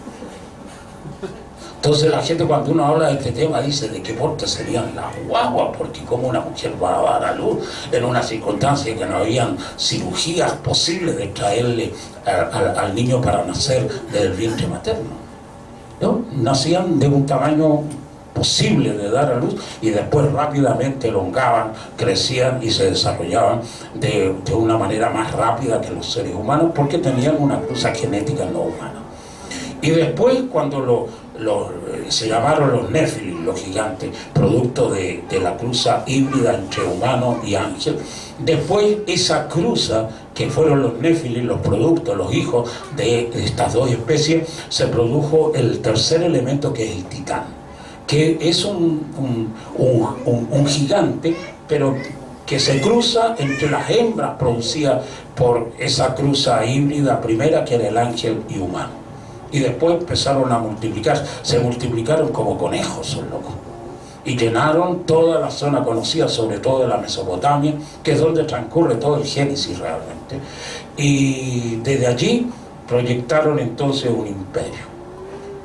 Entonces la gente, cuando uno habla de este tema, dice de qué porte serían las guaguas, porque como una mujer va a dar a luz en una circunstancia que no habían cirugías posibles de traerle al niño para nacer del vientre materno, ¿no? Nacían de un tamaño posible de dar a luz y después rápidamente elongaban, crecían y se desarrollaban de una manera más rápida que los seres humanos, porque tenían una cruza genética no humana. Y después, cuando se llamaron los Néfilim, los gigantes, producto de la cruza híbrida entre humano y ángel, después esa cruza, que fueron los Néfilim, los productos, los hijos de estas dos especies, se produjo el tercer elemento, que es el titán, que es un gigante, pero que se cruza entre las hembras producidas por esa cruza híbrida primera, que era el ángel y humano. Y después empezaron a multiplicar, se multiplicaron como conejos, son locos, y llenaron toda la zona conocida, sobre todo de la Mesopotamia, que es donde transcurre todo el Génesis realmente. Y desde allí proyectaron entonces un imperio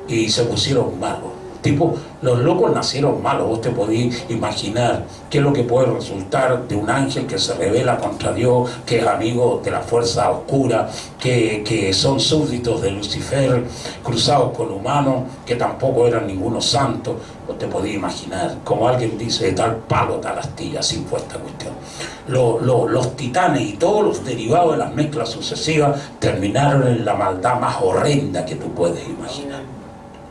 y se pusieron malos. Tipo, los locos nacieron malos. Vos te podés imaginar qué es lo que puede resultar de un ángel que se rebela contra Dios, que es amigo de la fuerza oscura, que son súbditos de Lucifer, cruzados con humanos, que tampoco eran ningunos santos. Vos te podés imaginar, como alguien dice, de tal palo, tal astilla, así fue esta cuestión. Los titanes y todos los derivados de las mezclas sucesivas terminaron en la maldad más horrenda que tú puedes imaginar.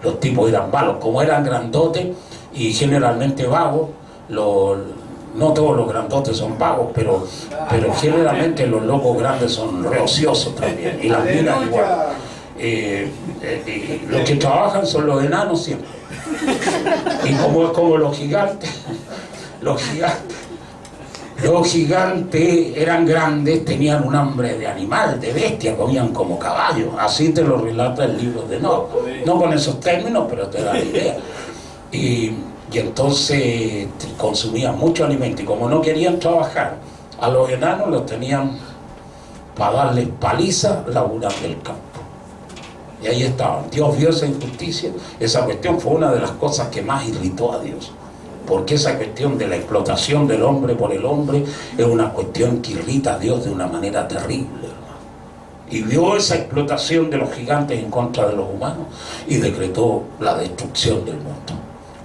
Los tipos eran malos, como eran grandotes y generalmente vagos. No todos los grandotes son vagos, pero generalmente los locos grandes son re ociosos también, y las minas igual. Los que trabajan son los enanos siempre, y como los gigantes eran grandes, tenían un hambre de animal, de bestia, comían como caballos. Así te lo relata el libro de Enoc. No con esos términos, pero te da la idea. Y entonces consumían mucho alimento, y como no querían trabajar, a los enanos los tenían para darles paliza laburando el campo. Y ahí estaban. Dios vio esa injusticia. Esa cuestión fue una de las cosas que más irritó a Dios, porque esa cuestión de la explotación del hombre por el hombre es una cuestión que irrita a Dios de una manera terrible, hermano. Y vio esa explotación de los gigantes en contra de los humanos y decretó la destrucción del mundo.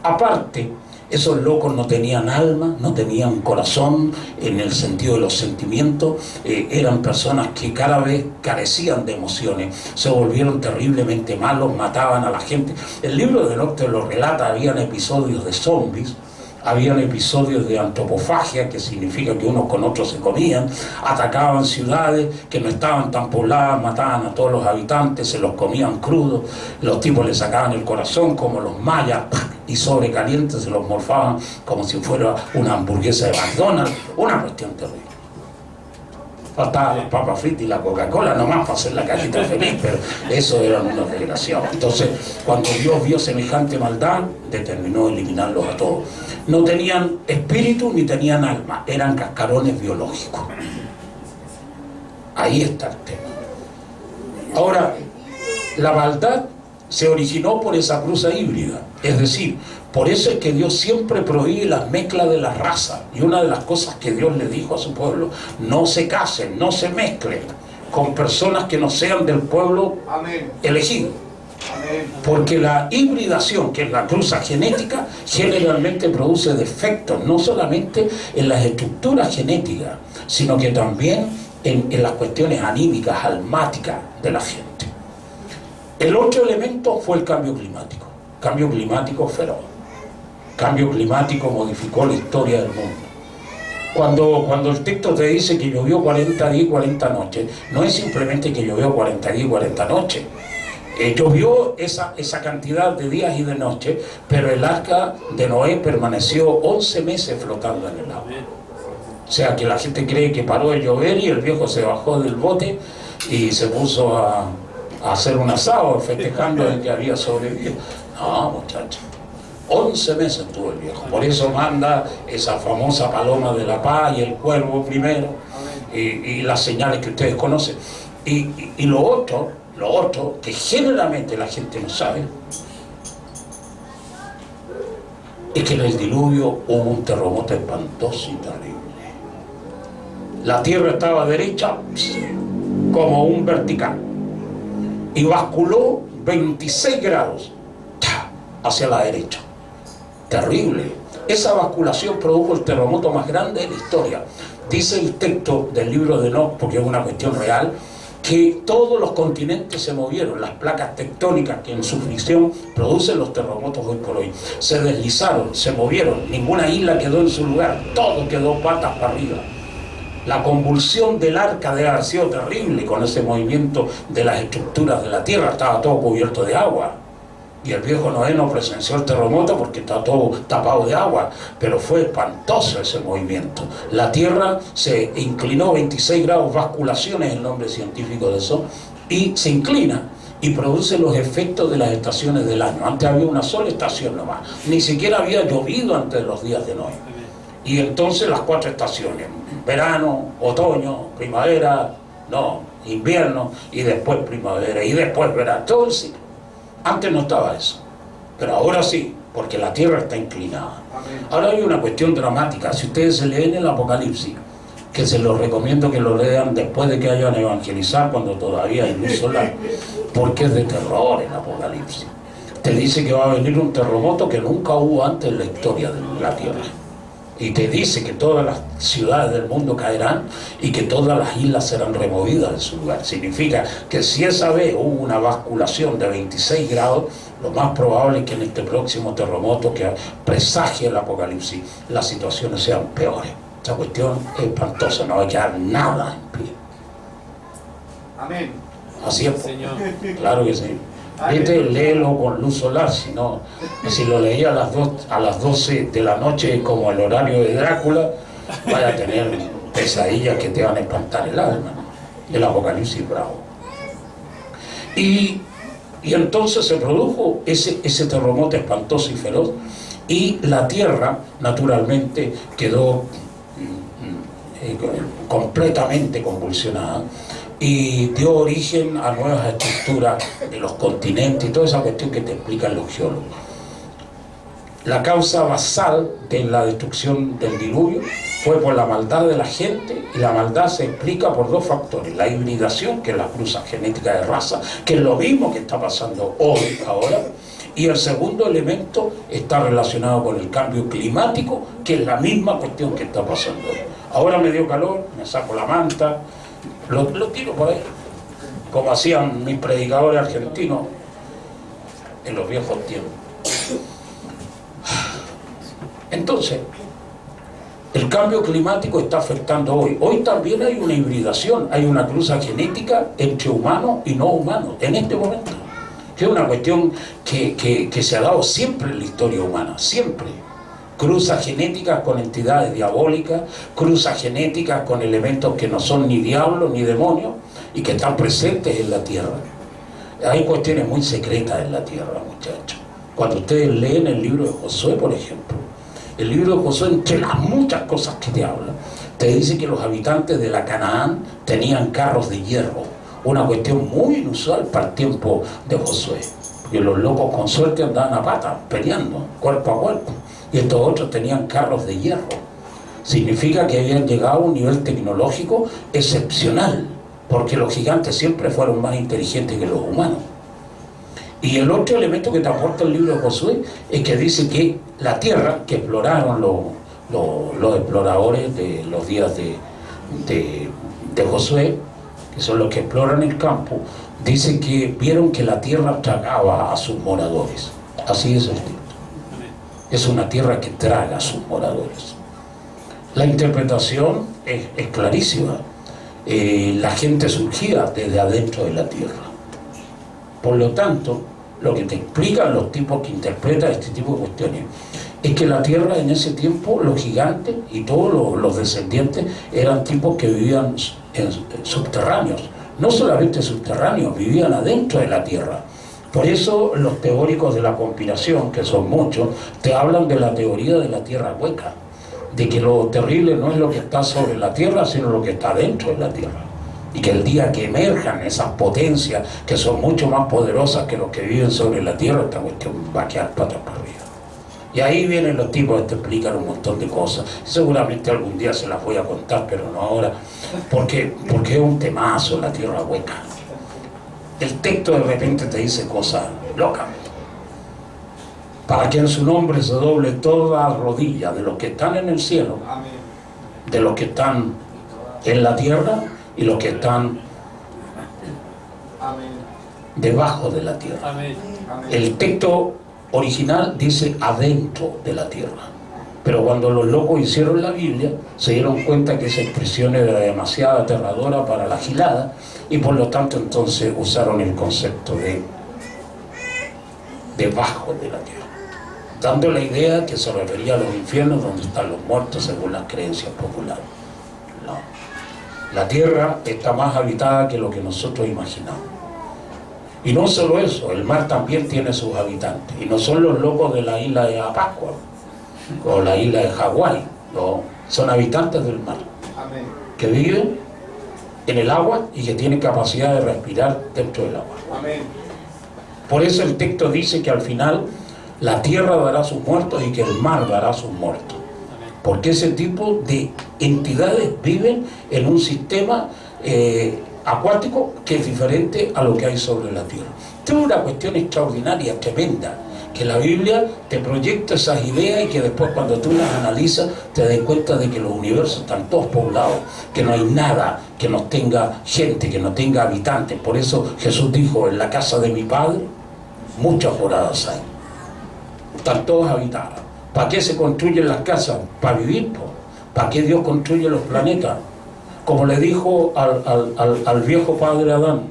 Aparte, esos locos no tenían alma, no tenían corazón en el sentido de los sentimientos, eran personas que cada vez carecían de emociones, se volvieron terriblemente malos, mataban a la gente. El libro de Enoc te lo relata. Habían episodios de zombies, habían episodios de antropofagia, que significa que unos con otros se comían, atacaban ciudades que no estaban tan pobladas, mataban a todos los habitantes, se los comían crudos, los tipos les sacaban el corazón como los mayas, y sobrecalientes se los morfaban como si fuera una hamburguesa de McDonald's, una cuestión terrible. Faltaban las papas fritas y la Coca-Cola nomás para hacer la cajita feliz, pero eso eran unos desgraciados. Entonces, cuando Dios vio semejante maldad, determinó eliminarlos a todos. No tenían espíritu ni tenían alma, eran cascarones biológicos. Ahí está el tema. Ahora, la maldad se originó por esa cruza híbrida, es decir, por eso es que Dios siempre prohíbe las mezclas de las razas. Y una de las cosas que Dios le dijo a su pueblo: no se casen, no se mezclen con personas que no sean del pueblo elegido. Porque la hibridación, que es la cruza genética, generalmente produce defectos, no solamente en las estructuras genéticas, sino que también en las cuestiones anímicas, almáticas de la gente. El otro elemento fue el cambio climático. Cambio climático feroz. Cambio climático modificó la historia del mundo. Cuando el texto te dice que llovió 40 días y 40 noches, no es simplemente que llovió 40 días y 40 noches. Llovió esa cantidad de días y de noches, pero el arca de Noé permaneció 11 meses flotando en el agua. O sea que la gente cree que paró de llover y el viejo se bajó del bote y se puso a hacer un asado festejando el que había sobrevivido. No, muchachos. 11 meses tuvo el viejo. Por eso manda esa famosa paloma de la paz y el cuervo primero y las señales que ustedes conocen. Y lo otro, que generalmente la gente no sabe, es que en el diluvio hubo un terremoto espantoso y terrible. La tierra estaba derecha como un vertical y basculó 26 grados hacia la derecha. Terrible. Esa basculación produjo el terremoto más grande de la historia. Dice el texto del libro de Enoc, porque es una cuestión real, que todos los continentes se movieron, las placas tectónicas que en su fricción producen los terremotos hoy por hoy, se deslizaron, se movieron, ninguna isla quedó en su lugar, todo quedó patas para arriba. La convulsión del arca debe haber sido terrible con ese movimiento de las estructuras de la tierra, estaba todo cubierto de agua. Y el viejo Noé no presenció el terremoto porque está todo tapado de agua, pero fue espantoso ese movimiento. La tierra se inclinó 26 grados, basculación es el nombre científico de eso, y se inclina y produce los efectos de las estaciones del año. Antes había una sola estación nomás, ni siquiera había llovido antes de los días de Noé. Y entonces las 4 estaciones, verano, otoño, primavera, no, invierno, y después primavera, y después verano, todo el ciclo. Antes no estaba eso, pero ahora sí, porque la tierra está inclinada. Ahora hay una cuestión dramática. Si ustedes se leen el Apocalipsis, que se los recomiendo que lo lean después de que hayan evangelizado, cuando todavía hay luz solar, porque es de terror el Apocalipsis. Te dice que va a venir un terremoto que nunca hubo antes en la historia de la tierra. Y te dice que todas las ciudades del mundo caerán y que todas las islas serán removidas de su lugar. Significa que si esa vez hubo una basculación de 26 grados, lo más probable es que en este próximo terremoto que presagia el Apocalipsis, las situaciones sean peores. Esta cuestión es espantosa, no va a quedar nada en pie. Amén. Así es, Señor. Claro que sí. Vete, léelo con luz solar, si lo leía a las 12 de la noche como el horario de Drácula, vaya a tener pesadillas que te van a espantar el alma, ¿no? El Apocalipsis bravo. Y entonces se produjo ese terremoto espantoso y feroz, y la tierra naturalmente quedó completamente convulsionada y dio origen a nuevas estructuras de los continentes y toda esa cuestión que te explican los geólogos. La causa basal de la destrucción del diluvio fue por la maldad de la gente, y la maldad se explica por 2 factores: la hibridación, que es la cruza genética de raza, que es lo mismo que está pasando hoy, ahora, y el segundo elemento está relacionado con el cambio climático, que es la misma cuestión que está pasando hoy. Ahora me dio calor, me saco la manta, lo tiro por ahí, como hacían mis predicadores argentinos en los viejos tiempos. Entonces, el cambio climático está afectando hoy. Hoy también hay una hibridación, hay una cruza genética entre humanos y no humanos, en este momento. Que es una cuestión que se ha dado siempre en la historia humana, siempre. Cruzas genéticas con entidades diabólicas, cruzas genéticas con elementos que no son ni diablos ni demonios y que están presentes en la tierra. Hay cuestiones muy secretas en la tierra, muchachos. Cuando ustedes leen el libro de Josué, por ejemplo, el libro de Josué, entre las muchas cosas que te habla, te dice que los habitantes de la Canaán tenían carros de hierro, una cuestión muy inusual para el tiempo de Josué, porque los locos con suerte andaban a pata, peleando, cuerpo a cuerpo, y estos otros tenían carros de hierro. Significa que habían llegado a un nivel tecnológico excepcional, porque los gigantes siempre fueron más inteligentes que los humanos. Y el otro elemento que te aporta el libro de Josué es que dice que la tierra que exploraron los exploradores de los días de Josué, que son los que exploran el campo, dice que vieron que la tierra tragaba a sus moradores. Así es el texto. Es una tierra que traga a sus moradores. La interpretación es clarísima. La gente surgía desde adentro de la tierra. Por lo tanto, lo que te explican los tipos que interpretan este tipo de cuestiones es que la tierra en ese tiempo, los gigantes y todos los descendientes eran tipos que vivían subterráneos. No solamente subterráneos, vivían adentro de la tierra. Por eso los teóricos de la conspiración, que son muchos, te hablan de la teoría de la tierra hueca, de que lo terrible no es lo que está sobre la tierra, sino lo que está dentro de la tierra. Y que el día que emerjan esas potencias, que son mucho más poderosas que los que viven sobre la tierra, esta cuestión va a quedar patas para arriba. Y ahí vienen los tipos que te explican un montón de cosas. Seguramente algún día se las voy a contar, pero no ahora, porque es un temazo la tierra hueca. El texto de repente te dice cosas locas. Para que en su nombre se doble toda rodilla de los que están en el cielo, de los que están en la tierra y los que están debajo de la tierra. El texto original dice adentro de la tierra, pero cuando los locos hicieron la Biblia se dieron cuenta que esa expresión era demasiado aterradora para la gilada y por lo tanto entonces usaron el concepto de debajo de la tierra, dando la idea que se refería a los infiernos donde están los muertos según las creencias populares. No. La tierra está más habitada que lo que nosotros imaginamos. Y no solo eso, el mar también tiene sus habitantes. Y no son los locos de la isla de Pascua o la isla de Hawái, no, son habitantes del mar. Amén. Que viven en el agua y que tienen capacidad de respirar dentro del agua. Amén. Por eso el texto dice que al final la tierra dará sus muertos y que el mar dará sus muertos. Porque ese tipo de entidades viven en un sistema acuático que es diferente a lo que hay sobre la tierra. Esto es una cuestión extraordinaria, tremenda, que la Biblia te proyecta esas ideas y que después cuando tú las analizas te das cuenta de que los universos están todos poblados, que no hay nada que no tenga gente, que no tenga habitantes. Por eso Jesús dijo, en la casa de mi Padre muchas moradas hay. Están todas habitadas. ¿Para qué se construyen las casas? Para vivir. ¿Para qué Dios construye los planetas? Como le dijo al viejo padre Adán,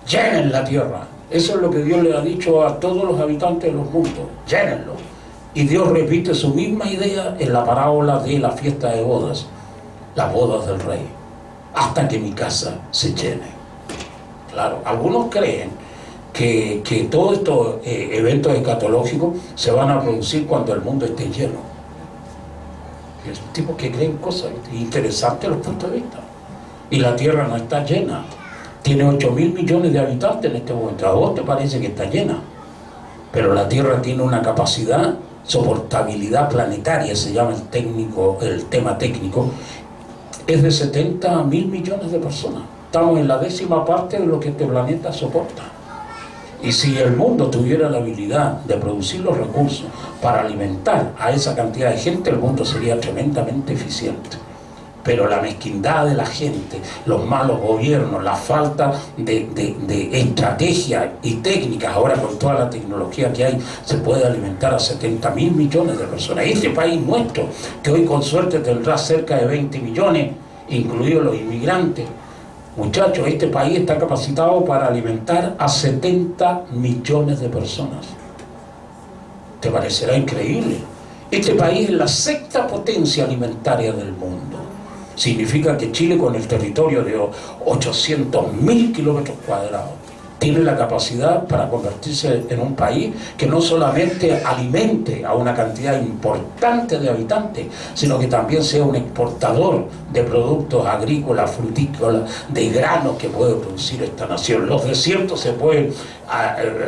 llenen la tierra. Eso es lo que Dios le ha dicho a todos los habitantes de los mundos, llénenlo. Y Dios repite su misma idea en la parábola de la fiesta de bodas, las bodas del rey, hasta que mi casa se llene. Claro, algunos creen que todos estos eventos escatológicos se van a producir cuando el mundo esté lleno. Es un tipo que creen cosas interesantes a los puntos de vista. Y la tierra no está llena. Tiene 8.000 millones de habitantes en este momento. A vos te parece que está llena. Pero la tierra tiene una capacidad, soportabilidad planetaria, se llama el tema técnico, es de 70.000 millones de personas. Estamos en la 10ª parte de lo que este planeta soporta. Y si el mundo tuviera la habilidad de producir los recursos para alimentar a esa cantidad de gente, el mundo sería tremendamente eficiente. Pero la mezquindad de la gente, los malos gobiernos, la falta de estrategia y técnicas, ahora con toda la tecnología que hay, se puede alimentar a 70.000 millones de personas. Este país nuestro, que hoy con suerte tendrá cerca de 20 millones, incluidos los inmigrantes, muchachos, este país está capacitado para alimentar a 70 millones de personas. ¿Te parecerá increíble? Este país es la 6ª potencia alimentaria del mundo. Significa que Chile, con el territorio de 800.000 kilómetros cuadrados, tiene la capacidad para convertirse en un país que no solamente alimente a una cantidad importante de habitantes, sino que también sea un exportador de productos agrícolas, frutícolas, de granos que puede producir esta nación. Los desiertos se pueden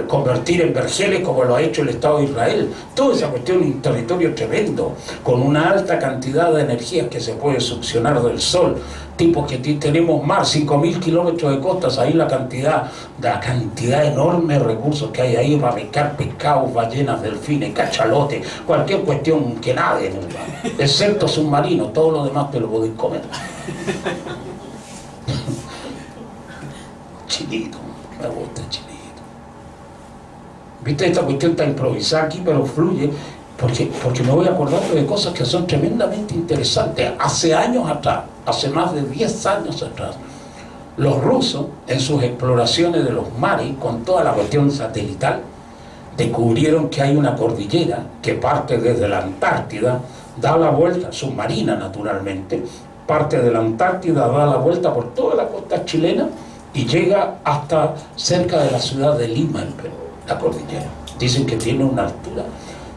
convertir en vergeles como lo ha hecho el Estado de Israel. Toda esa cuestión es un territorio tremendo, con una alta cantidad de energías que se puede succionar del sol. Tipos que tenemos mar, 5.000 kilómetros de costas, ahí la cantidad de cantidad enorme de recursos que hay ahí para pescar pescados, ballenas, delfines, cachalotes, cualquier cuestión que nade, excepto submarinos, todo lo demás te lo podéis comer. Chinito, me gusta el chinito. Viste, esta cuestión está improvisada aquí, pero fluye, porque me voy acordando de cosas que son tremendamente interesantes. Hace años atrás, hace más de 10 años atrás, los rusos, en sus exploraciones de los mares, con toda la cuestión satelital, descubrieron que hay una cordillera que parte desde la Antártida, da la vuelta, submarina naturalmente, parte de la Antártida, da la vuelta por toda la costa chilena y llega hasta cerca de la ciudad de Lima, en Perú, la cordillera. Dicen que tiene una altura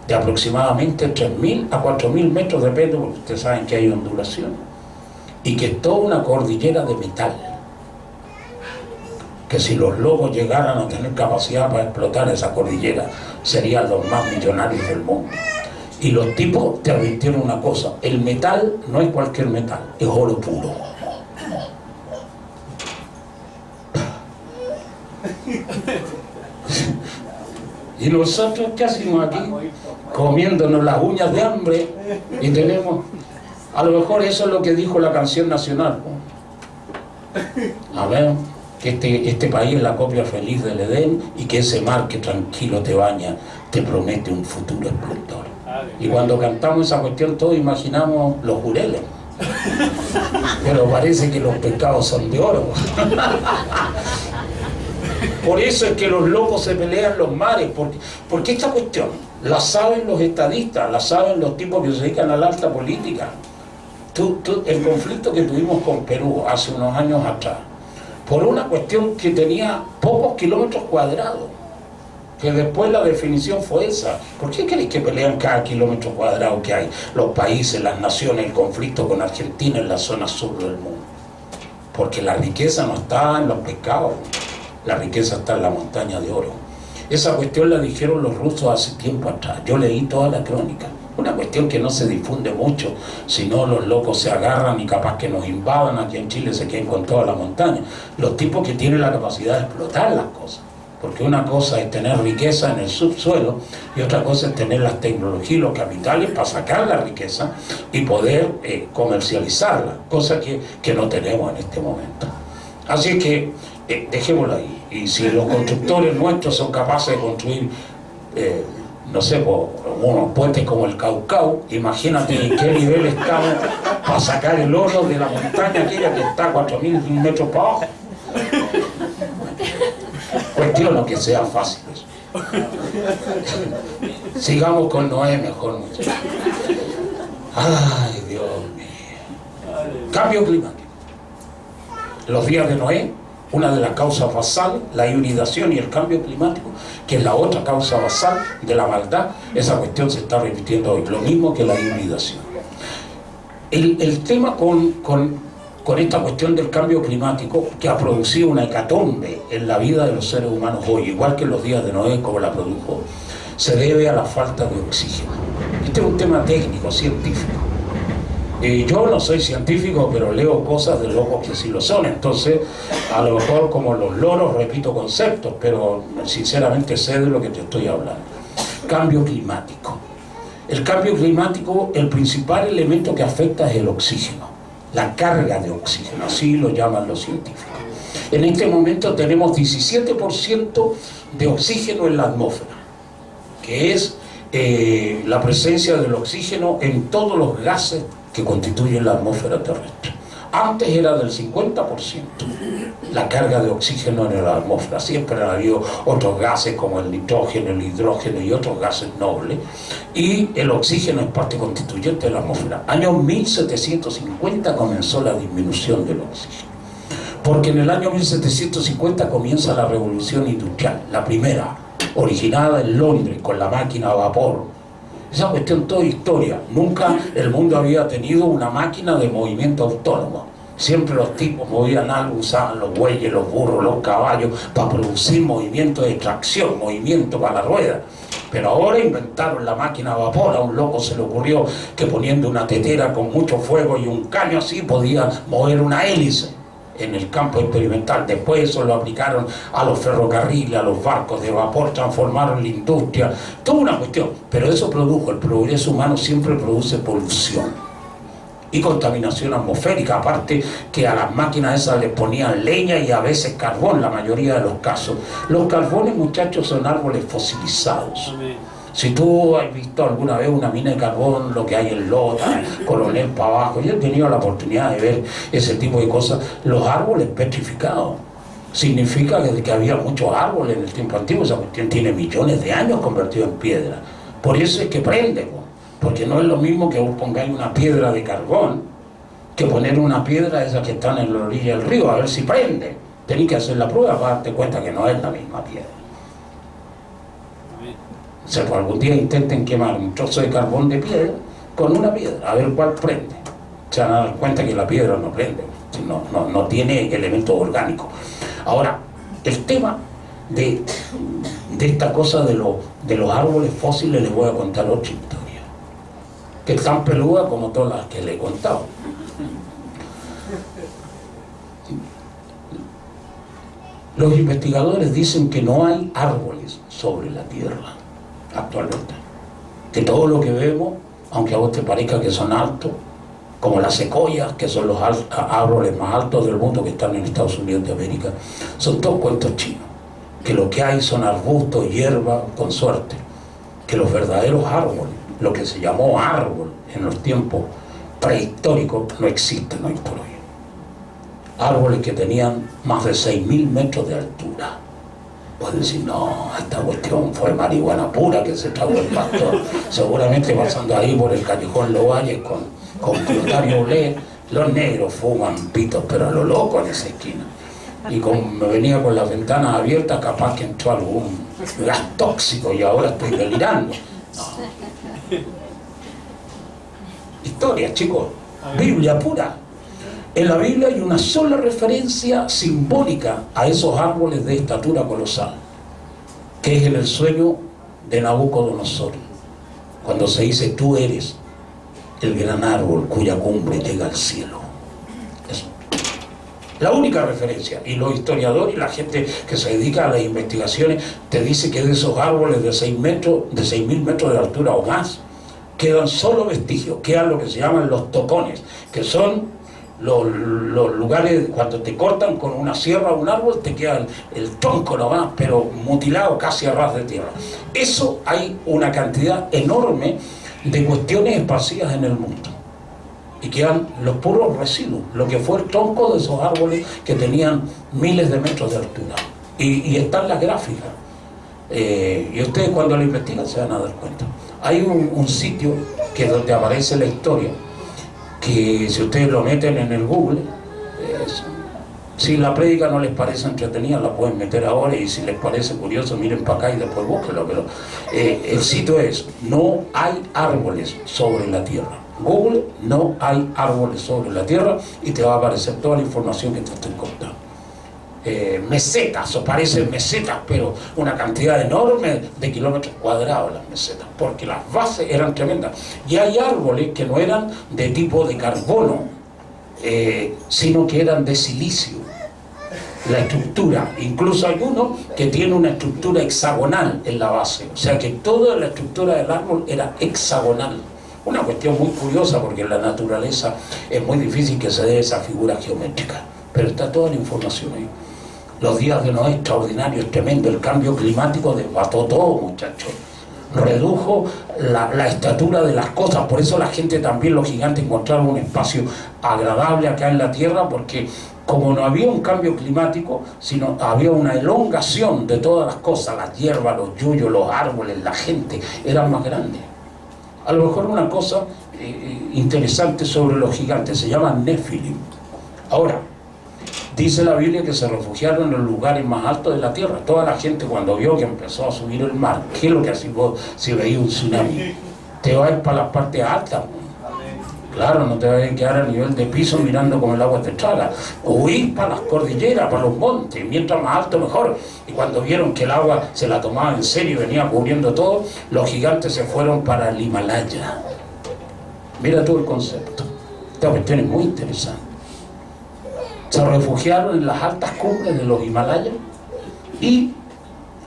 de aproximadamente 3.000 a 4.000 metros, depende, porque ustedes saben que hay ondulación, y que es toda una cordillera de metal, que si los lobos llegaran a tener capacidad para explotar esa cordillera, serían los más millonarios del mundo. Y los tipos te advirtieron una cosa: el metal no es cualquier metal, es oro puro. Y nosotros, ¿qué hacemos aquí? Comiéndonos las uñas de hambre, y tenemos, a lo mejor eso es lo que dijo la canción nacional. A ver, que este país es la copia feliz del Edén, y que ese mar que tranquilo te baña te promete un futuro esplendor. Y cuando cantamos esa cuestión todos imaginamos los jureles, pero parece que los pescados son de oro. Por eso es que los locos se pelean los mares, porque esta cuestión la saben los estadistas, la saben los tipos que se dedican a la alta política. El conflicto que tuvimos con Perú hace unos años atrás, por una cuestión que tenía pocos kilómetros cuadrados, que después la definición fue esa. ¿Por qué queréis que pelean cada kilómetro cuadrado que hay los países, las naciones, el conflicto con Argentina en la zona sur del mundo? Porque la riqueza no está en los pescados, la riqueza está en la montaña de oro. Esa cuestión la dijeron los rusos hace tiempo atrás, yo leí toda la crónica. Una cuestión que no se difunde mucho, si no los locos se agarran y capaz que nos invadan. Aquí en Chile se queden con toda la montaña. Los tipos que tienen la capacidad de explotar las cosas. Porque una cosa es tener riqueza en el subsuelo y otra cosa es tener las tecnologías y los capitales para sacar la riqueza y poder comercializarla, cosa que no tenemos en este momento. Así que dejémoslo ahí. Y si los constructores nuestros son capaces de construir no sé, unos puentes como el Caucao, imagínate en qué nivel estamos para sacar el oro de la montaña aquella que está a 4.000 metros para abajo. Cuestiono que sea fácil eso. Sigamos con Noé mejor, muchachos. Ay, Dios mío. Cambio climático. Los días de Noé, una de las causas basales, la hibridación y el cambio climático, que es la otra causa basal de la maldad. Esa cuestión se está repitiendo hoy, lo mismo que la hibridación. El tema con esta cuestión del cambio climático, que ha producido una hecatombe en la vida de los seres humanos hoy, igual que en los días de Noé, como la produjo, se debe a la falta de oxígeno. Este es un tema técnico, científico. Yo no soy científico, pero leo cosas de locos que sí lo son. Entonces, a lo mejor como los loros repito conceptos, pero sinceramente sé de lo que te estoy hablando. Cambio climático. El cambio climático, el principal elemento que afecta es el oxígeno, la carga de oxígeno, así lo llaman los científicos. En este momento tenemos 17% de oxígeno en la atmósfera, que es la presencia del oxígeno en todos los gases que constituyen la atmósfera terrestre. Antes era del 50% la carga de oxígeno en la atmósfera. Siempre han habido otros gases como el nitrógeno, el hidrógeno y otros gases nobles, y el oxígeno es parte constituyente de la atmósfera. Año 1750 comenzó la disminución del oxígeno, porque en el año 1750 comienza la revolución industrial, la primera, originada en Londres con la máquina a vapor. Esa cuestión toda historia. Nunca el mundo había tenido una máquina de movimiento autónomo. Siempre los tipos movían algo, usaban los bueyes, los burros, los caballos para producir movimiento de tracción, movimiento para la rueda. Pero ahora inventaron la máquina a vapor. A un loco se le ocurrió que poniendo una tetera con mucho fuego y un caño así podía mover una hélice. en el campo experimental. Después eso lo aplicaron a los ferrocarriles, a los barcos de vapor, transformaron la industria, toda una cuestión. Pero eso produjo, el progreso humano siempre produce polución y contaminación atmosférica, aparte que a las máquinas esas les ponían leña y a veces carbón, la mayoría de los casos. Los carbones, muchachos, son árboles fosilizados. Si tú has visto alguna vez una mina de carbón, lo que hay en Lota, Coronel para abajo, yo he tenido la oportunidad de ver ese tipo de cosas, los árboles petrificados. Significa que había muchos árboles en el tiempo antiguo, esa cuestión tiene millones de años convertido en piedra. Por eso es que prende, porque no es lo mismo que vos pongáis una piedra de carbón que poner una piedra de esas que están en la orilla del río a ver si prende. Tenés que hacer la prueba para darte cuenta que no es la misma piedra. O sea, pues algún día intenten quemar un trozo de carbón de piedra con una piedra, a ver cuál prende. Se van a dar cuenta que la piedra no prende, no tiene elementos orgánicos. Ahora, el tema de esta cosa de los árboles fósiles, les voy a contar otra historia, que es tan peluda como todas las que le he contado. Los investigadores dicen que no hay árboles sobre la Tierra actualmente, que todo lo que vemos, aunque a vos te parezca que son altos, como las secoyas, que son los árboles más altos del mundo que están en Estados Unidos de América, son todos cuentos chinos, que lo que hay son arbustos, hierba, con suerte, que los verdaderos árboles, lo que se llamó árbol en los tiempos prehistóricos, no existen hoy por hoy. Árboles que tenían más de 6.000 metros de altura. Pueden decir, no, esta cuestión fue marihuana pura que se tragó el pastor. Seguramente pasando ahí por el callejón Los Valles con Clotario Blé, los negros fuman pitos, pero a lo loco en esa esquina. Y como me venía con las ventanas abiertas, capaz que entró algún gas tóxico y ahora estoy delirando. No. Historia, chicos. Biblia pura. En la Biblia hay una sola referencia simbólica a esos árboles de estatura colosal, que es en el sueño de Nabucodonosor, cuando se dice, tú eres el gran árbol cuya cumbre llega al cielo. Eso. La única referencia. Y los historiadores y la gente que se dedica a las investigaciones te dice que de esos árboles de 6.000 metros de altura o más, quedan solo vestigios, quedan lo que se llaman los tocones, que son los lugares cuando te cortan con una sierra un árbol, te queda el tronco nomás, pero mutilado casi a ras de tierra. Eso hay una cantidad enorme de cuestiones esparcidas en el mundo. Y quedan los puros residuos, lo que fue el tronco de esos árboles que tenían miles de metros de altura. Y están las gráficas. Y ustedes cuando lo investigan se van a dar cuenta. Hay un sitio que es donde aparece la historia, que si ustedes lo meten en el Google, si la prédica no les parece entretenida, la pueden meter ahora, y si les parece curioso, miren para acá y después búsquenlo. Pero el sitio es no hay árboles sobre la tierra. Google, no hay árboles sobre la tierra, y te va a aparecer toda la información que te estoy contando. Mesetas, o parecen mesetas, pero una cantidad enorme de kilómetros cuadrados las mesetas, porque las bases eran tremendas. Y hay árboles que no eran de tipo de carbono, sino que eran de silicio. La estructura, incluso hay uno que tiene una estructura hexagonal en la base, o sea que toda la estructura del árbol era hexagonal. Una cuestión muy curiosa, porque en la naturaleza es muy difícil que se dé esa figura geométrica, pero está toda la información ahí. Los días de Noé extraordinarios, tremendo. El cambio climático desbató todo, muchachos. Redujo la estatura de las cosas. Por eso la gente también, los gigantes, encontraron un espacio agradable acá en la Tierra, porque como no había un cambio climático, sino había una elongación de todas las cosas, las hierbas, los yuyos, los árboles, la gente, eran más grandes. A lo mejor una cosa interesante sobre los gigantes, se llaman Nefilim. Ahora, dice la Biblia que se refugiaron en los lugares más altos de la tierra. Toda la gente, cuando vio que empezó a subir el mar, ¿qué es lo que hacía vos si veía un tsunami? Te vas a ir para las partes altas. Claro, no te vas a quedar a nivel de piso mirando como el agua te traga. Huir para las cordilleras, para los montes, mientras más alto mejor. Y cuando vieron que el agua se la tomaba en serio y venía cubriendo todo, los gigantes se fueron para el Himalaya. Mira todo el concepto. Esta cuestión es muy interesante. Se refugiaron en las altas cumbres de los Himalayas y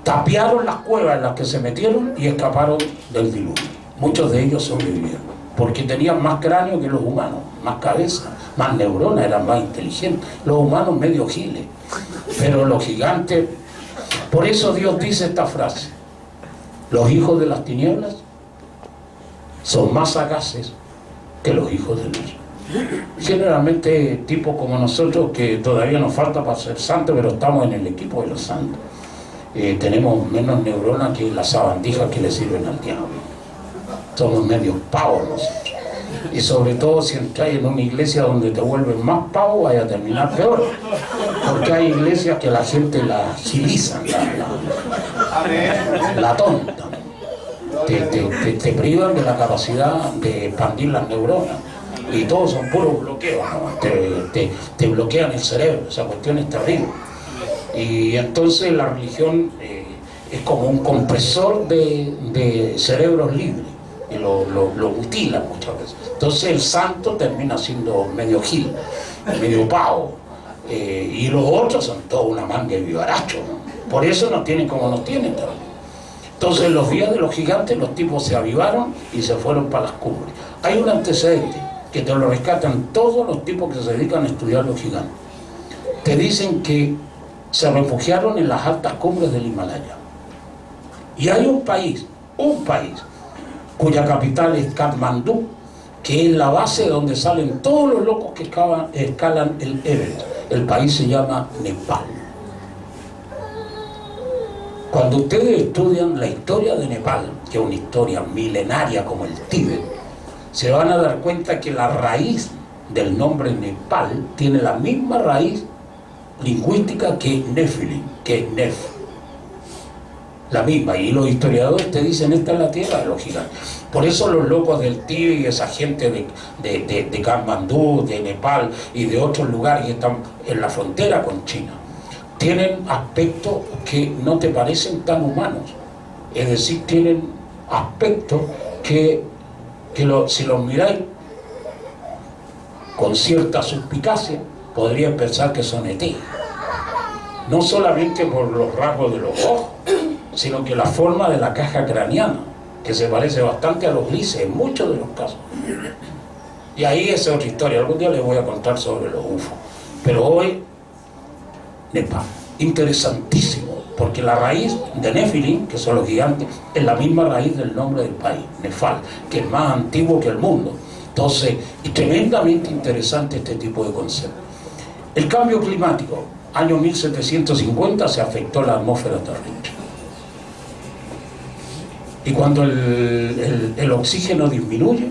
tapiaron las cuevas en las que se metieron y escaparon del diluvio. Muchos de ellos sobrevivieron, porque tenían más cráneo que los humanos, más cabeza, más neuronas, eran más inteligentes. Los humanos medio giles, pero los gigantes... Por eso Dios dice esta frase: los hijos de las tinieblas son más sagaces que los hijos de luz. Generalmente tipos como nosotros, que todavía nos falta para ser santos, pero estamos en el equipo de los santos, tenemos menos neuronas que las sabandijas que le sirven al diablo. Somos medios pavos nosotros. Y sobre todo si entras en una iglesia donde te vuelven más pavo, vaya a terminar peor, porque hay iglesias que la gente la agilizan, la tonta, te privan de la capacidad de expandir las neuronas, y todos son puros bloqueos, ¿no? te bloquean el cerebro. Esa cuestión es terrible. Y entonces la religión es como un compresor de cerebros libres, y lo mutilan muchas veces. Entonces el santo termina siendo medio gil, medio pavo, y los otros son toda una manga de vivarachos, ¿no? Por eso nos tienen como nos tienen también. Entonces en los días de los gigantes los tipos se avivaron y se fueron para las cumbres. Hay un antecedente que te lo rescatan todos los tipos que se dedican a estudiar los gigantes. Te dicen que se refugiaron en las altas cumbres del Himalaya. Y hay un país cuya capital es Katmandú, que es la base donde salen todos los locos que escalan el Everest. El país se llama Nepal. Cuando ustedes estudian la historia de Nepal, que es una historia milenaria como el Tíbet, se van a dar cuenta que la raíz del nombre Nepal tiene la misma raíz lingüística que Nefilim, que es Nef. La misma, y los historiadores te dicen: esta es la tierra de los gigantes. Por eso los locos del Tíbet y esa gente de Katmandú, de Nepal y de otros lugares que están en la frontera con China, tienen aspectos que no te parecen tan humanos. Es decir, tienen aspectos que si los miráis con cierta suspicacia, podrían pensar que son ET. No solamente por los rasgos de los ojos, sino que la forma de la caja craneana, que se parece bastante a los grises en muchos de los casos. Y ahí es otra historia. Algún día les voy a contar sobre los UFO. Pero hoy, Nepal, interesantísimo, porque la raíz de Nefilim, que son los gigantes, es la misma raíz del nombre del país, Nepal, que es más antiguo que el mundo. Entonces, es tremendamente interesante este tipo de conceptos. El cambio climático, año 1750, se afectó la atmósfera terrestre. Y cuando el oxígeno disminuye,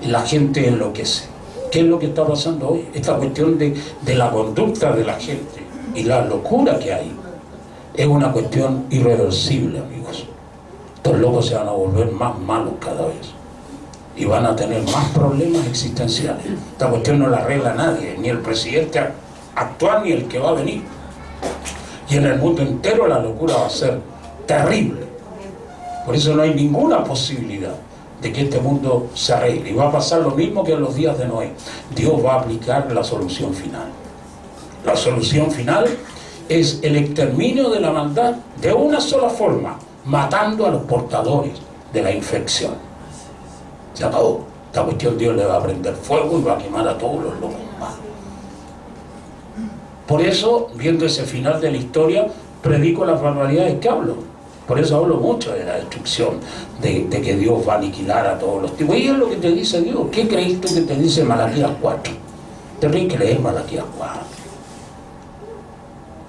la gente enloquece. ¿Qué es lo que está pasando hoy? Esta cuestión de la conducta de la gente y la locura que hay es una cuestión irreversible, amigos. Estos locos se van a volver más malos cada vez y van a tener más problemas existenciales. Esta cuestión no la arregla nadie, ni el presidente actual ni el que va a venir. Y en el mundo entero la locura va a ser terrible. Por eso no hay ninguna posibilidad de que este mundo se arregle. Y va a pasar lo mismo que en los días de Noé. Dios va a aplicar la solución final. La solución final es el exterminio de la maldad de una sola forma: matando a los portadores de la infección. Se acabó. Esta cuestión Dios le va a prender fuego y va a quemar a todos los locos malos. Por eso, viendo ese final de la historia, predico las barbaridades que hablo. Por eso hablo mucho de la destrucción, de que Dios va a aniquilar a todos los tipos. Y es lo que te dice Dios. ¿Qué crees tú que te dice Malaquías 4? Tenéis que leer Malaquías 4.